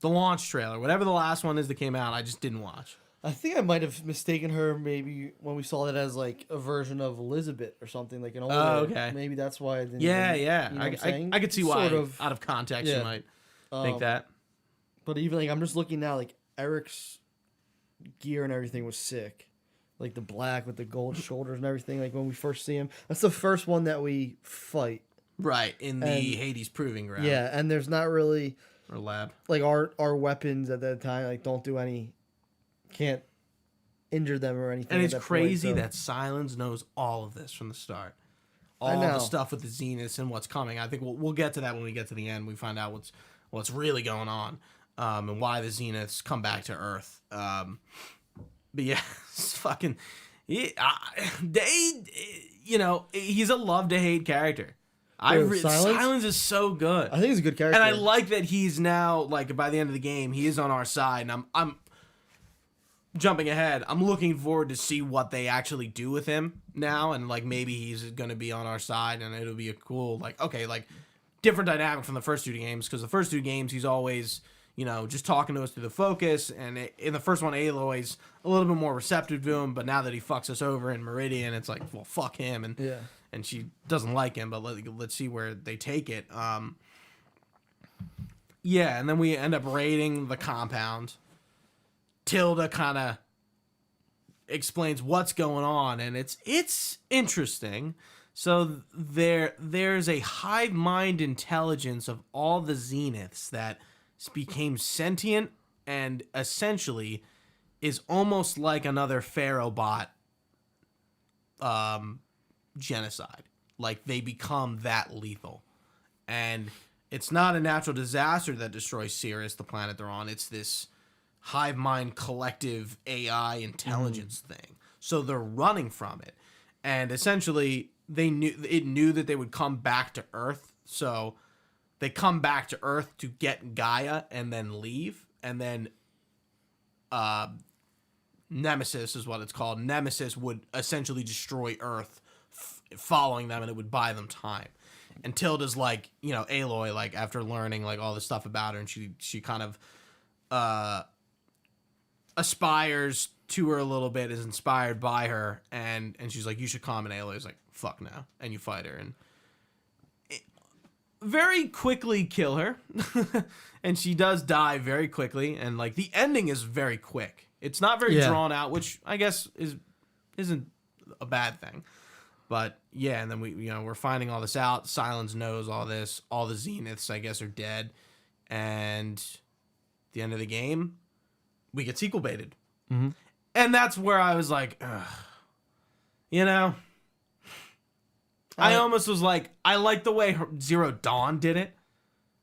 The launch trailer, whatever the last one is that came out, I just didn't watch. I think I might have mistaken her maybe when we saw it as like a version of Elizabeth or something like an older. Oh, okay. Maybe that's why I didn't. Yeah, even, yeah. You know I could see why out of context you might think that. But even like I'm just looking now, like Eric's gear and everything was sick, like the black with the gold shoulders and everything. Like when we first see him, that's the first one that we fight. Right in the Hades proving ground. Yeah, and there's not really or lab like our weapons at that time like don't do any. Can't injure them or anything. And it's crazy that Silence knows all of this from the start. All the stuff with the Zeniths and what's coming. I think we'll get to that when we get to the end. We find out what's really going on, and why the Zeniths come back to Earth. But yeah, it's fucking. He's a love to hate character. Silence is so good. I think he's a good character, and I like that he's now like by the end of the game he is on our side, and I'm jumping ahead. I'm looking forward to see what they actually do with him now, and like maybe he's gonna be on our side, and it'll be a cool like different dynamic from the first two games, because the first two games he's always just talking to us through the focus, and in the first one Aloy's a little bit more receptive to him, but now that he fucks us over in Meridian, it's like, well, fuck him, and she doesn't like him, but let's see where they take it. Yeah, and then we end up raiding the compound. Tilda kind of explains what's going on, and it's interesting. So there's a hive mind intelligence of all the Zeniths that became sentient and essentially is almost like another Pharaoh bot genocide. Like they become that lethal. And it's not a natural disaster that destroys Sirius, the planet they're on. It's this hive mind collective AI intelligence thing. So they're running from it. And essentially they knew that they would come back to Earth. So they come back to Earth to get Gaia and then leave. And then Nemesis is what it's called. Nemesis would essentially destroy Earth following them, and it would buy them time. And Tilda's like, you know, Aloy, like after learning like all this stuff about her, and she kind of aspires to her a little bit, is inspired by her, and she's like, you should come, and Aloy's like, fuck no, and you fight her, and very quickly kill her. And she does die very quickly, and like the ending is very quick. It's not very drawn out, which I guess isn't a bad thing. But yeah, and then we're finding all this out. Silence knows all this. All the Zeniths, I guess, are dead. And at the end of the game, we get sequel baited. Mm-hmm. And that's where I was like, ugh. You know? I almost was like, I like the way Zero Dawn did it,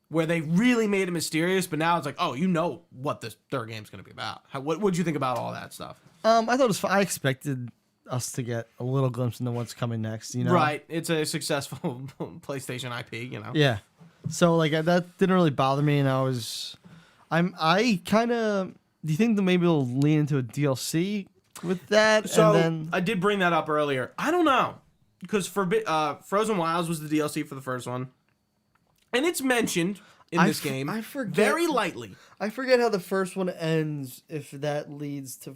where they really made it mysterious, but now it's like, oh, you know what this third game's going to be about. What would you think about all that stuff? I thought it was fun. I expected us to get a little glimpse into what's coming next, you know? Right. It's a successful PlayStation IP, you know? Yeah. So, like, that didn't really bother me, and I kind of, do you think that maybe we'll lean into a DLC with that? So, and then I did bring that up earlier. I don't know. Because Frozen Wilds was the DLC for the first one. And it's mentioned in this game I forget, very lightly. I forget how the first one ends, if that leads to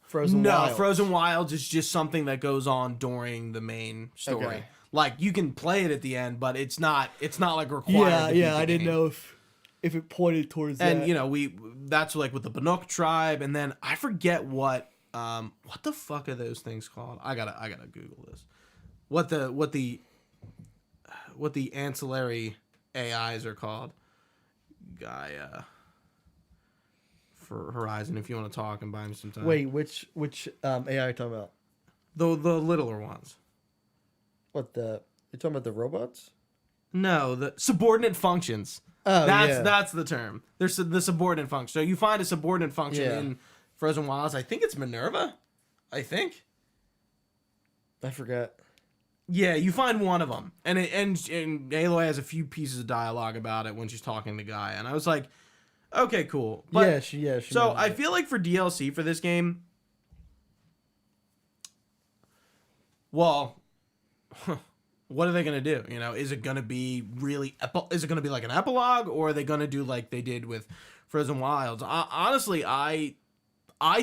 Frozen Wilds. No, Frozen Wilds is just something that goes on during the main story. Okay. Like, you can play it at the end, but it's not like required. Yeah, I didn't know if it pointed towards that. And, you know, that's like with the Bannock tribe, and then I forget what the fuck are those things called? I gotta Google this. What the ancillary AIs are called. Gaia for Horizon, if you want to talk and buy me some time. Wait, which AI are you talking about? The littler ones. You're talking about the robots? No, the subordinate functions. Oh, that's the term. There's the subordinate function. So you find a subordinate function in Frozen Wilds. I think it's Minerva. I forget. Yeah, you find one of them, and Aloy has a few pieces of dialogue about it when she's talking to Guy, and I was like, okay, cool. But, she so I feel like for DLC for this game, well, what are they gonna do? You know, is it gonna be really? Is it gonna be like an epilogue, or are they gonna do like they did with Frozen Wilds? Honestly, I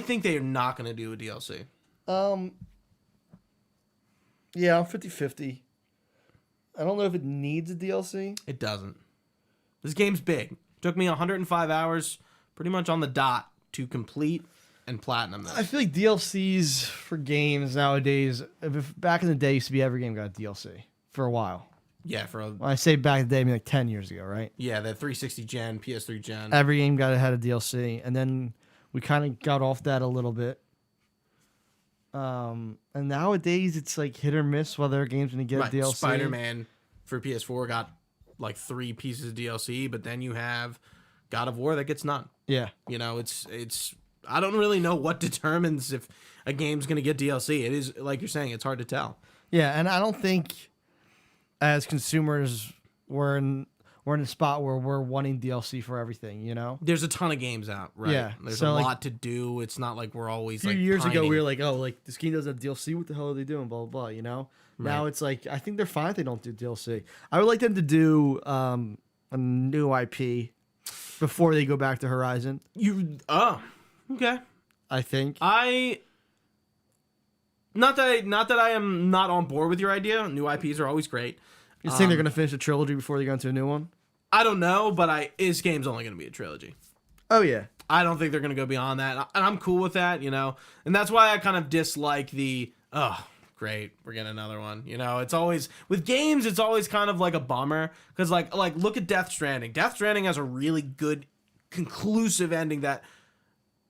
think they are not gonna do a DLC. Yeah, I'm 50-50. I don't know if it needs a DLC. It doesn't. This game's big. Took me 105 hours, pretty much on the dot, to complete and platinum this. I feel like DLCs for games nowadays, if back in the day, used to be every game got a DLC for a while. Yeah, when I say back in the day, I mean like 10 years ago, right? Yeah, the 360 gen, PS3 gen. Every game had a DLC, and then we kind of got off that a little bit. And nowadays it's like hit or miss whether a game's gonna get a DLC. Spider-Man for PS4 got like 3 pieces of DLC, but then you have God of War that gets none. Yeah. You know, it's I don't really know what determines if a game's gonna get DLC. It is, like you're saying, it's hard to tell. Yeah, and I don't think as consumers we're in a spot where we're wanting DLC for everything, you know? There's a ton of games out, right? Yeah. There's a lot to do. It's not like we're always like. A few years ago, we were like, oh, like this game doesn't have DLC. What the hell are they doing? Blah, blah, blah, you know? Right. Now it's like, I think they're fine if they don't do DLC. I would like them to do a new IP before they go back to Horizon. Okay. I think. Not that I am not on board with your idea. New IPs are always great. You think they're going to finish a trilogy before they go into a new one? I don't know, but this game's only going to be a trilogy. Oh, yeah. I don't think they're going to go beyond that, and I'm cool with that, you know? And that's why I kind of dislike great, we're getting another one. You know, it's always, with games, it's always kind of like a bummer, because like look at Death Stranding. Death Stranding has a really good, conclusive ending that,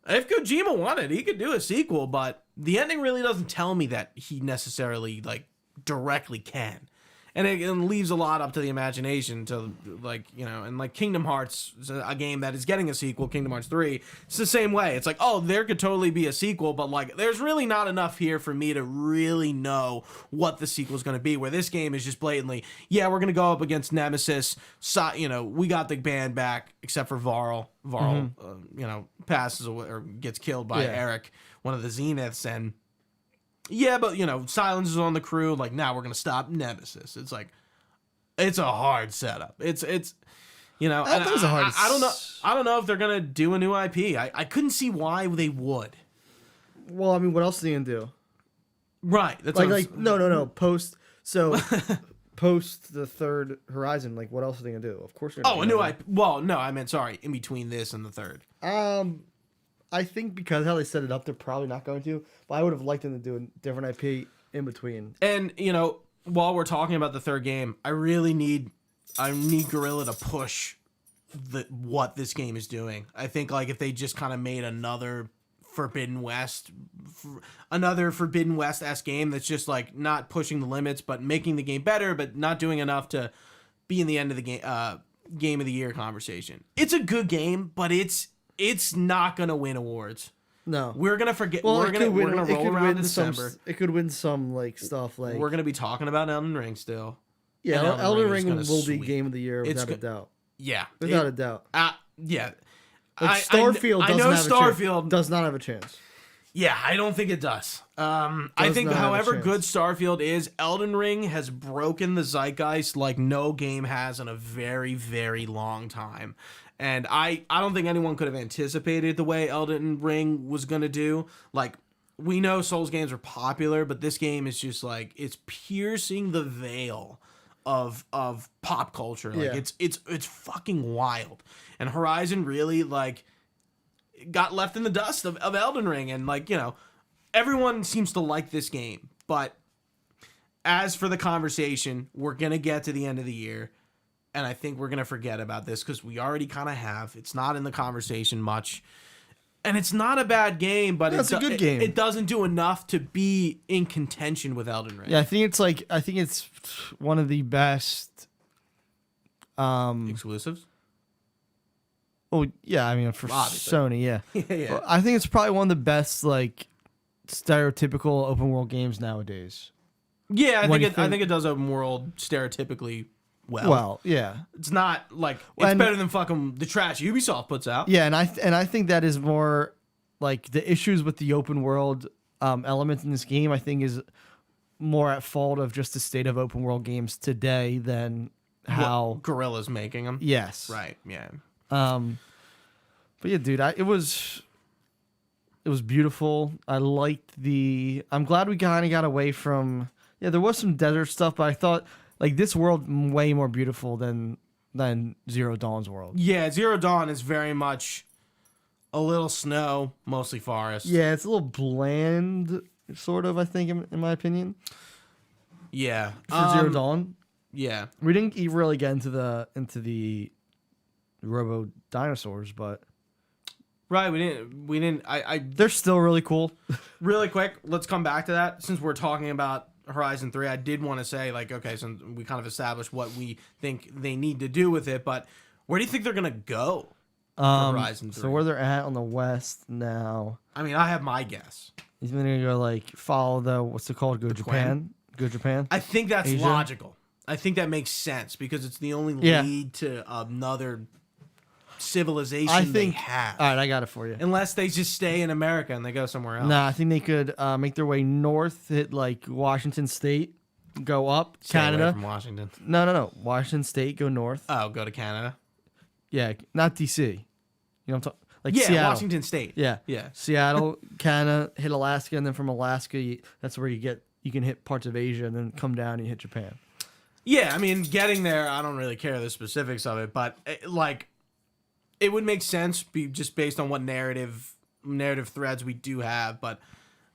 if Kojima wanted, he could do a sequel, but the ending really doesn't tell me that he necessarily, like, directly can. And it leaves a lot up to the imagination to, like, you know, and like Kingdom Hearts is a game that is getting a sequel, Kingdom Hearts 3. It's the same way. It's like, oh, there could totally be a sequel, but like, there's really not enough here for me to really know what the sequel is going to be, where this game is just blatantly, yeah, we're going to go up against Nemesis. So, you know, we got the band back, except for Varl. Varl, you know, passes away or gets killed by Eric, one of the Zeniths, and Yeah, but Silence is on the crew. Like, now we're gonna stop Nemesis. It's like, it's a hard setup. It's That was a hard. I don't know if they're gonna do a new IP. I couldn't see why they would. Well, I mean, what else are they gonna do? Right. That's no. Post the third Horizon, like what else are they gonna do? Of course they're. A new IP. Well, no, I meant sorry. In between this and the third. I think because how they set it up, they're probably not going to. But I would have liked them to do a different IP in between. And while we're talking about the third game, I need Guerrilla to push what this game is doing. I think like if they just kind of made another Forbidden West-esque game that's just like not pushing the limits, but making the game better, but not doing enough to be in the end of the game of the year conversation. It's a good game, but it's not gonna win awards. No, we're gonna forget. Well, we're gonna roll around December. It could win some like stuff like we're gonna be talking about Elden Ring still. Yeah, Elden Ring will be game of the year without a doubt. Yeah, without a doubt. Yeah. Like Starfield does not have a chance. Yeah, I don't think it does. I think however good Starfield is, Elden Ring has broken the zeitgeist like no game has in a very, very long time. And I don't think anyone could have anticipated the way Elden Ring was going to do. Like, we know Souls games are popular, but this game is just like, it's piercing the veil of pop culture. Like, it's fucking wild. And Horizon really, like, got left in the dust of Elden Ring. And, like, everyone seems to like this game. But as for the conversation, we're going to get to the end of the year. And I think we're going to forget about this because we already kind of have. It's not in the conversation much. And it's not a bad game, but it's a good game. It doesn't do enough to be in contention with Elden Ring. Yeah, I think it's one of the best exclusives. Oh, yeah, I mean for obviously. Sony, yeah. Yeah. Well, I think it's probably one of the best like stereotypical open world games nowadays. Yeah, I think it does open world stereotypically well, yeah. It's not like it's better than fucking the trash Ubisoft puts out. Yeah, and I think that is more like the issues with the open world element in this game. I think is more at fault of just the state of open world games today than how Guerrilla's making them. Yes, right. Yeah. But yeah, dude, it was beautiful. I liked I'm glad we kind of got away from. Yeah, there was some desert stuff, but I thought. Like, this world way more beautiful than Zero Dawn's world. Yeah, Zero Dawn is very much a little snow, mostly forest. Yeah, it's a little bland, sort of, I think, in my opinion. Yeah. For Zero Dawn. Yeah. We didn't really get into the Robo Dinosaurs, but... Right, we didn't. They're still really cool. Really quick, let's come back to that. Since we're talking about Horizon 3, I did want to say, like, okay, so we kind of established what we think they need to do with it, but where do you think they're going to go for Horizon 3? So where they're at on the west now... I mean, I have my guess. He's going to go, like, follow the... What's it called? Go Japan? Go Japan? I think that's Asia? Logical. I think that makes sense because it's the only lead to another civilization they have. All right, I got it for you. Unless they just stay in America and they go somewhere else. Nah, I think they could make their way north, hit like Washington State, go up Canada. Away from Washington. No. Washington State, go north. Oh, go to Canada. Yeah, not DC. You know what I'm talking? Like yeah, Seattle. Washington State. Yeah. Seattle, Canada, hit Alaska, and then from Alaska, that's where you can hit parts of Asia, and then come down and you hit Japan. Yeah, I mean, getting there, I don't really care the specifics of it, but like. It would make sense just based on what narrative threads we do have, but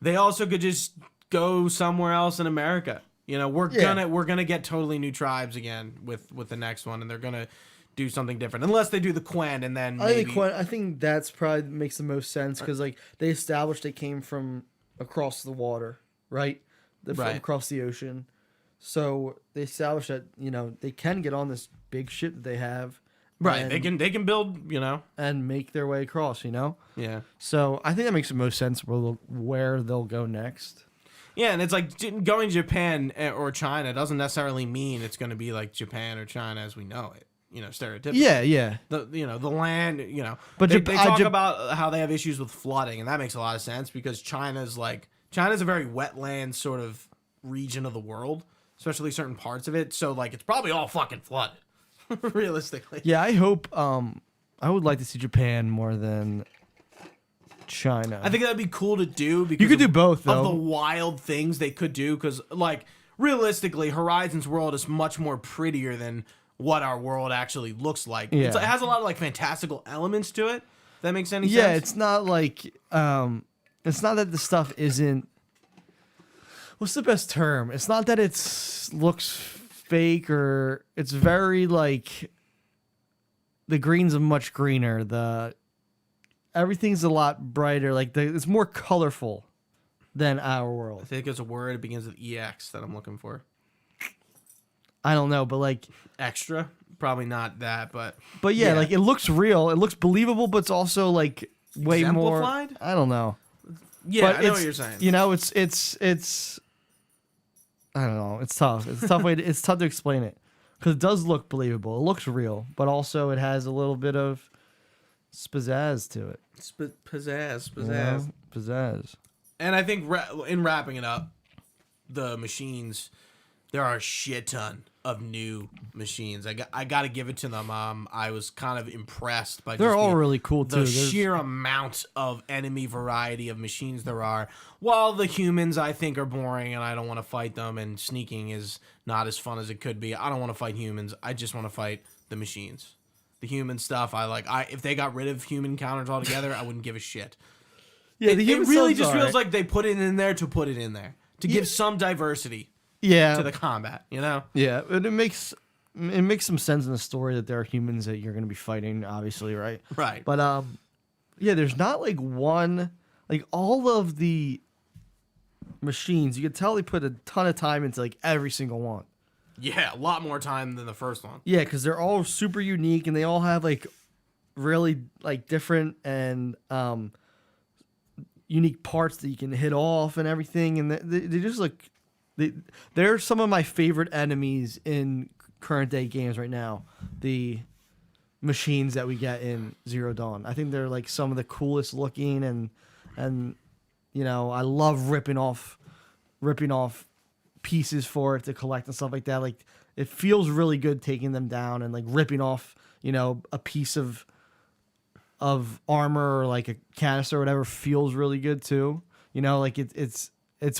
they also could just go somewhere else in America. We're gonna get totally new tribes again with the next one, and they're gonna do something different unless they do the Quen and then maybe... I think that's probably makes the most sense because like they established they came from across the water, right? From across the ocean, so they established that they can get on this big ship that they have. Right, they can build, and make their way across, Yeah. So I think that makes the most sense where they'll go next. Yeah, and it's like going to Japan or China doesn't necessarily mean it's going to be like Japan or China as we know it. Stereotypically. Yeah. The But they talk about how they have issues with flooding, and that makes a lot of sense because China's China's a very wetland sort of region of the world, especially certain parts of it. So like it's probably all fucking flooded, realistically. Yeah, I hope. I would like to see Japan more than China. I think that'd be cool to do because you could do both though. Of the wild things they could do, because like realistically, Horizon's world is much more prettier than what our world actually looks like. Yeah. It has a lot of like fantastical elements to it. If that makes any sense? Yeah, it's not like it's not that the stuff isn't. What's the best term? It's not that it's looks fake, or it's very like the green's much greener. Everything's a lot brighter. Like it's more colorful than our world. I think there's a word. It begins with EX that I'm looking for. I don't know, but like extra, probably not that, but yeah, like it looks real. It looks believable, but it's also like way more. I don't know. Yeah, but I know what you're saying. You know, it's. I don't know. It's tough. It's a tough it's tough to explain it because it does look believable. It looks real, but also it has a little bit of pizzazz to it. Pizzazz. You know? Pizzazz. And I think in wrapping it up, the machines, there are a shit ton of new machines. I got to give it to them. I was kind of impressed by. They're all really cool too. The sheer amount of enemy variety of machines there are. While the humans I think are boring and I don't want to fight them, and sneaking is not as fun as it could be. I don't want to fight humans. I just want to fight the machines. The human stuff if they got rid of human encounters altogether, I wouldn't give a shit. Yeah, it really just feels like they put it in there to put it in there to give some diversity. Yeah, to the combat, you know. Yeah, and it makes some sense in the story that there are humans that you're going to be fighting, obviously, right? Right. But yeah, there's not like one, like all of the machines. You can tell they put a ton of time into like every single one. Yeah, a lot more time than the first one. Yeah, because they're all super unique and they all have like really like different and unique parts that you can hit off and everything, and they just look. They're some of my favorite enemies in current day games right now. The machines that we get in Zero Dawn. I think they're like some of the coolest looking, and you know, I love ripping off pieces for it to collect and stuff like that. Like it feels really good taking them down and like ripping off, you know, a piece of armor or like a canister or whatever feels really good too. You know, like it's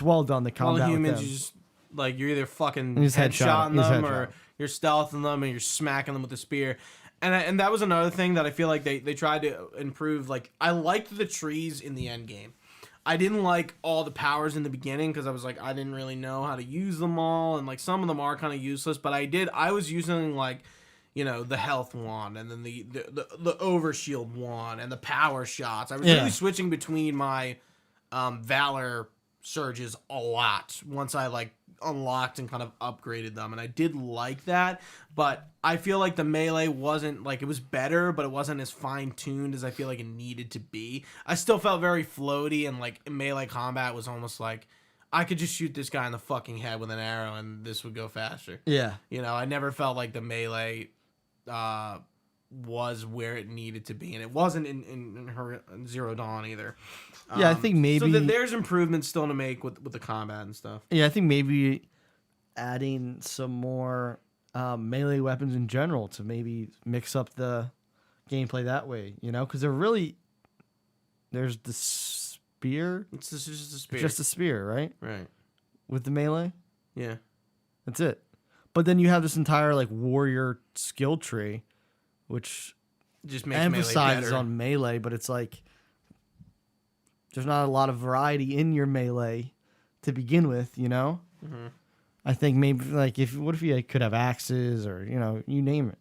well done. The combat all the humans, with them. you just like you're either fucking headshotting them or you're stealthing them and you're smacking them with the spear. And that was another thing that I feel like they tried to improve. Like I liked the trees in the end game. I didn't like all the powers in the beginning because I was like I didn't really know how to use them all, and like some of them are kind of useless. But I was using like, you know, the health wand and then the overshield wand and the power shots. I was really switching between my valor surges a lot once I like unlocked and kind of upgraded them, and I did like that. But I feel like the melee wasn't like, it was better, but it wasn't as fine-tuned as I feel like it needed to be. I still felt very floaty, and like melee combat was almost like I could just shoot this guy in the fucking head with an arrow and this would go faster. Yeah, you know, I never felt like the melee was where it needed to be, and it wasn't in Zero Dawn either. Yeah, I think maybe so there's improvements still to make with the combat and stuff. Yeah, I think maybe adding some more melee weapons in general to maybe mix up the gameplay that way, you know, because there's the spear. It's just a spear. Just a spear, right? Right. With the melee. Yeah. That's it. But then you have this entire like warrior skill tree, which just makes emphasizes on melee, but it's like there's not a lot of variety in your melee to begin with, you know? Mm-hmm. I think maybe like what if you could have axes or, you know, you name it.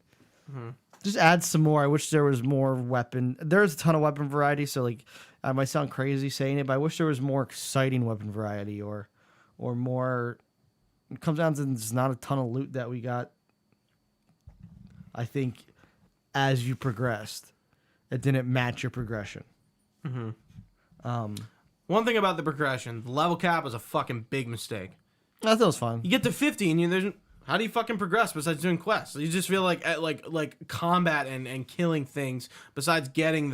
Mm-hmm. Just add some more. I wish there was more weapon. There's a ton of weapon variety, so like I might sound crazy saying it, but I wish there was more exciting weapon variety or more. It comes down to there's not a ton of loot that we got. I think as you progressed, it didn't match your progression. Mm-hmm. One thing about the progression, the level cap was a fucking big mistake. I thought it was fun. You get to 50 and how do you fucking progress besides doing quests? You just feel like combat and killing things besides getting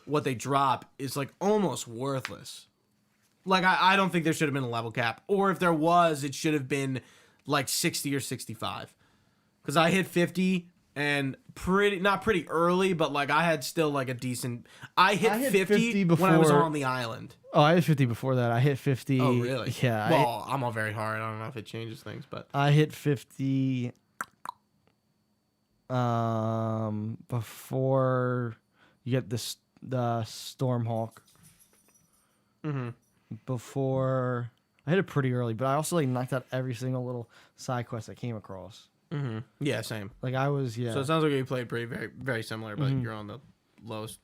what they drop is like almost worthless. Like, I don't think there should have been a level cap. Or if there was, it should have been like 60 or 65. Because I hit 50 and not pretty early, but like I had still like a decent. I hit 50 when I was on the island. Oh, I hit 50 before that. I hit 50. Oh, really? Yeah. Well, I'm all very hard. I don't know if it changes things, but I hit 50 before you get the Stormhawk. Mm-hmm. Before I hit it pretty early, but I also like knocked out every single little side quest I came across. Mm-hmm. Yeah, same. Like I was, yeah. So it sounds like you played pretty very, very similar, but you're on the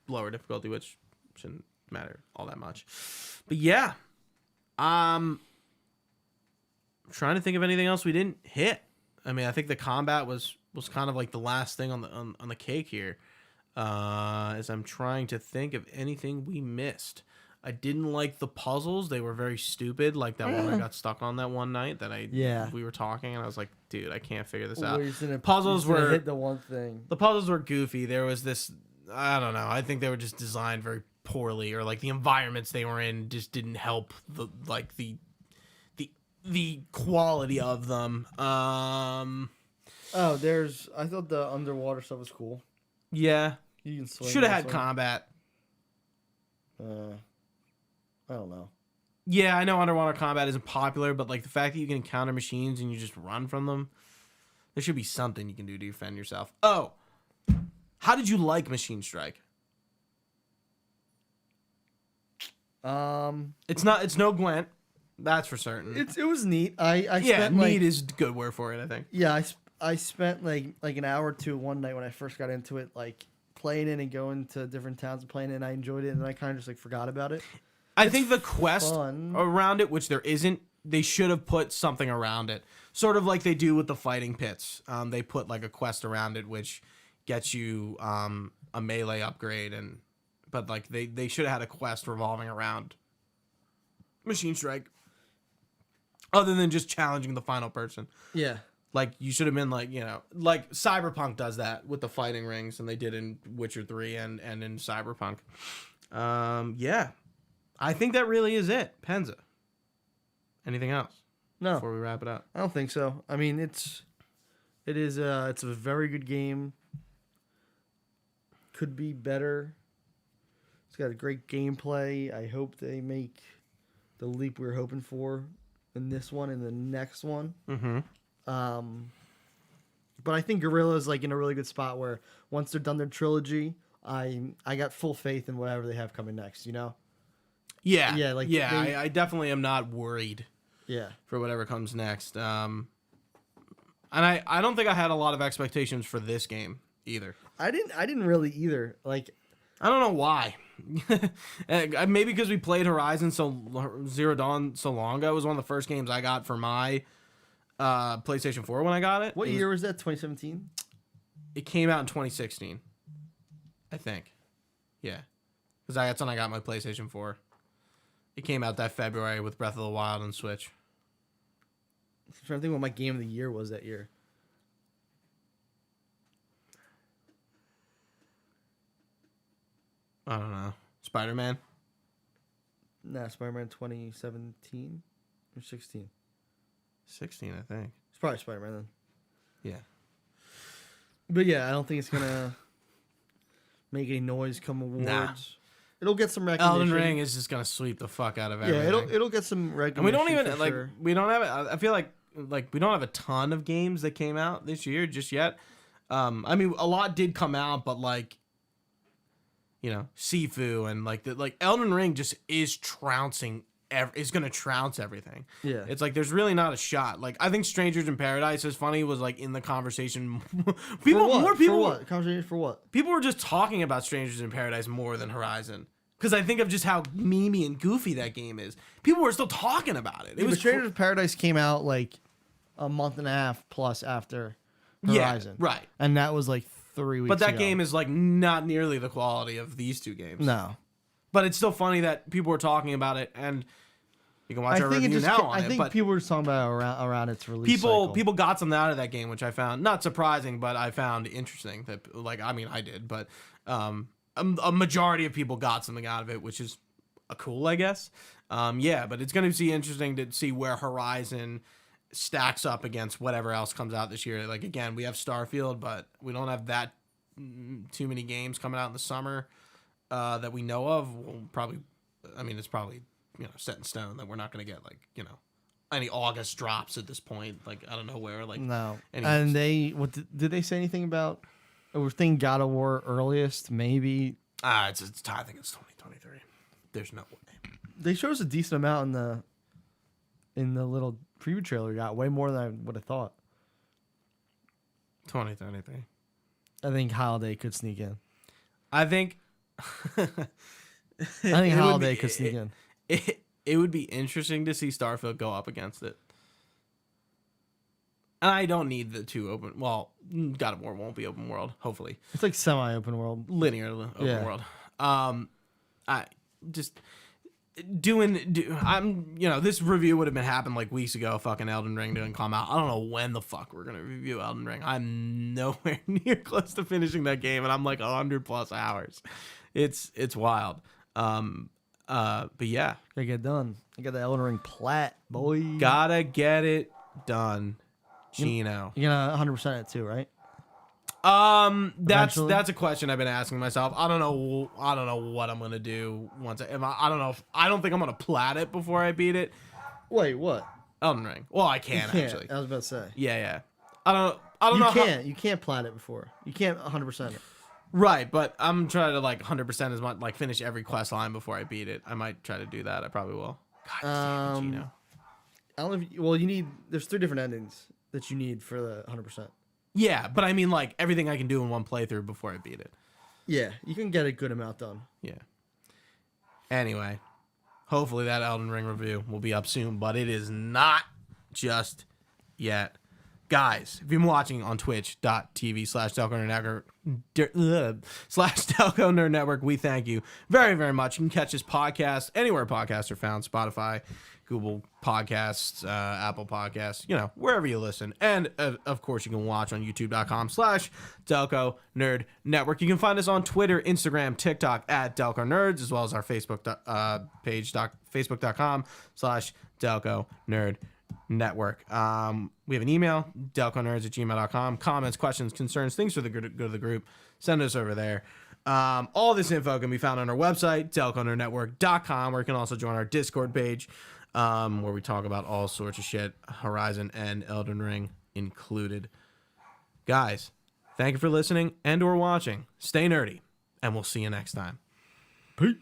lower difficulty, which shouldn't matter all that much. But yeah, trying to think of anything else we didn't hit. I mean, I think the combat was kind of like the last thing on the cake here. As I'm trying to think of anything we missed. I didn't like the puzzles. They were very stupid. Like that one I got stuck on that one night that we were talking and I was like, dude, I can't figure this out. Puzzles were hit the one thing. The puzzles were goofy. There was this, I don't know. I think they were just designed very poorly, or like the environments they were in just didn't help the quality of them. I thought the underwater stuff was cool. Yeah. You can swing. Should have had combat. I don't know. Yeah, I know underwater combat isn't popular, but like the fact that you can encounter machines and you just run from them, there should be something you can do to defend yourself. Oh, how did you like Machine Strike? It's no Gwent, that's for certain. It was neat. I spent neat is good word for it, I think. Yeah, I spent like an hour or two one night when I first got into it, like playing it and going to different towns and playing it, and I enjoyed it, and then I kind of just like forgot about it. I think the quest around it, which there isn't, they should have put something around it. Sort of like they do with the fighting pits. They put like a quest around it, which gets you a melee upgrade. But like they should have had a quest revolving around Machine Strike. Other than just challenging the final person. Yeah. Like, you should have been like, like Cyberpunk does that with the fighting rings, and they did in Witcher 3 and in Cyberpunk. Yeah. I think that really is it. Penza. Anything else? No. Before we wrap it up. I don't think so. I mean, it's a very good game. Could be better. It's got a great gameplay. I hope they make the leap we were hoping for in this one and the next one. Mm-hmm. But I think Guerrilla is like in a really good spot where once they're done their trilogy, I got full faith in whatever they have coming next, Yeah. Yeah, I definitely am not worried. Yeah. For whatever comes next. And I don't think I had a lot of expectations for this game either. I didn't really either. Like, I don't know why. Maybe because we played Horizon Zero Dawn so long ago. It was one of the first games I got for my PlayStation 4 when I got it. What year was that? 2017? It came out in 2016. I think. Yeah. Because that's when I got my PlayStation 4. It came out that February with Breath of the Wild and Switch. I'm trying to think what my game of the year was that year. I don't know. Spider-Man? Nah, Spider-Man 2017 or 16? 16, I think. It's probably Spider-Man then. Yeah. But yeah, I don't think it's going to make any noise come awards. Nah. It'll get some recognition. Elden Ring is just gonna sweep the fuck out of everything. Yeah, it'll get some recognition. And we don't even like sure. We don't have. I feel like we don't have a ton of games that came out this year just yet. I mean, a lot did come out, but like, Sifu and like Elden Ring just is trouncing. Is gonna trounce everything. Yeah, it's like there's really not a shot. Like I think Strangers in Paradise is funny. Was like in the conversation. More people. For what? Conversation for what? People were just talking about Strangers in Paradise more than Horizon. Because I think of just how memey and goofy that game is. People were still talking about it. But Strangers in Paradise came out like a month and a half plus after Horizon. Yeah, right. And that was like 3 weeks ago. But that game is like not nearly the quality of these two games. No. But it's still funny that people were talking about it, and you can watch our review now on it. I think people were talking about it around its release cycle. People got something out of that game, which I found not surprising, but I found interesting. That I did, but a majority of people got something out of it, which is cool, I guess. Yeah, but it's going to be interesting to see where Horizon stacks up against whatever else comes out this year. Like, again, we have Starfield, but we don't have that too many games coming out in the summer that we know of. We'll probably, I mean, it's probably, set in stone that we're not going to get, like, any August drops at this point. Like, I don't know where, like, no. And did they say anything about, we're thinking God of War earliest, maybe? I think it's 2023. There's no way. They showed us a decent amount in the little preview trailer we got, way more than I would have thought. 2023. I think Holiday could sneak in. I think Holiday could sneak in. It would be interesting to see Starfield go up against it. I don't need the two open. Well, God of War won't be open world. Hopefully, it's like semi-open world, linear open world. I just I'm this review would have been happened like weeks ago. Fucking Elden Ring didn't come out. I don't know when the fuck we're gonna review Elden Ring. I'm nowhere near close to finishing that game, and I'm like 100+ hours. It's wild. But yeah, gotta get done. I got the Elden Ring plat, boy. Gotta get it done, Gino. You're gonna 100% it too, right? That's a question I've been asking myself. I don't know what I'm gonna do once I don't know if I don't think I'm gonna plat it before I beat it. Wait, what? Elden Ring. Well, I can actually. I was about to say. Yeah. I don't know. You can't plat it before. You can't 100% it. Right, but I'm trying to like 100% as much, like finish every quest line before I beat it. I might try to do that. I probably will. God damn it, Gino. I don't know if you need. There's 3 different endings that you need for the 100%. Yeah, but I mean like everything I can do in one playthrough before I beat it. Yeah, you can get a good amount done. Yeah. Anyway, hopefully that Elden Ring review will be up soon, but it is not just yet. Guys, if you've been watching on twitch.tv/Delco Nerd Network, we thank you very, very much. You can catch this podcast anywhere podcasts are found: Spotify, Google Podcasts, Apple Podcasts, wherever you listen. And of course, you can watch on youtube.com/Delco Nerd Network. You can find us on Twitter, Instagram, TikTok at Delco Nerds, as well as our Facebook page, facebook.com/Delco Nerd Network. We have an email, delconerds@gmail.com. Comments, questions, concerns, things for the good of the group, send us over there. All this info can be found on our website, delconernetwork.com, where you can also join our Discord page, where we talk about all sorts of shit, Horizon and Elden Ring included. Guys, thank you for listening and or watching. Stay nerdy, and we'll see you next time. Peace.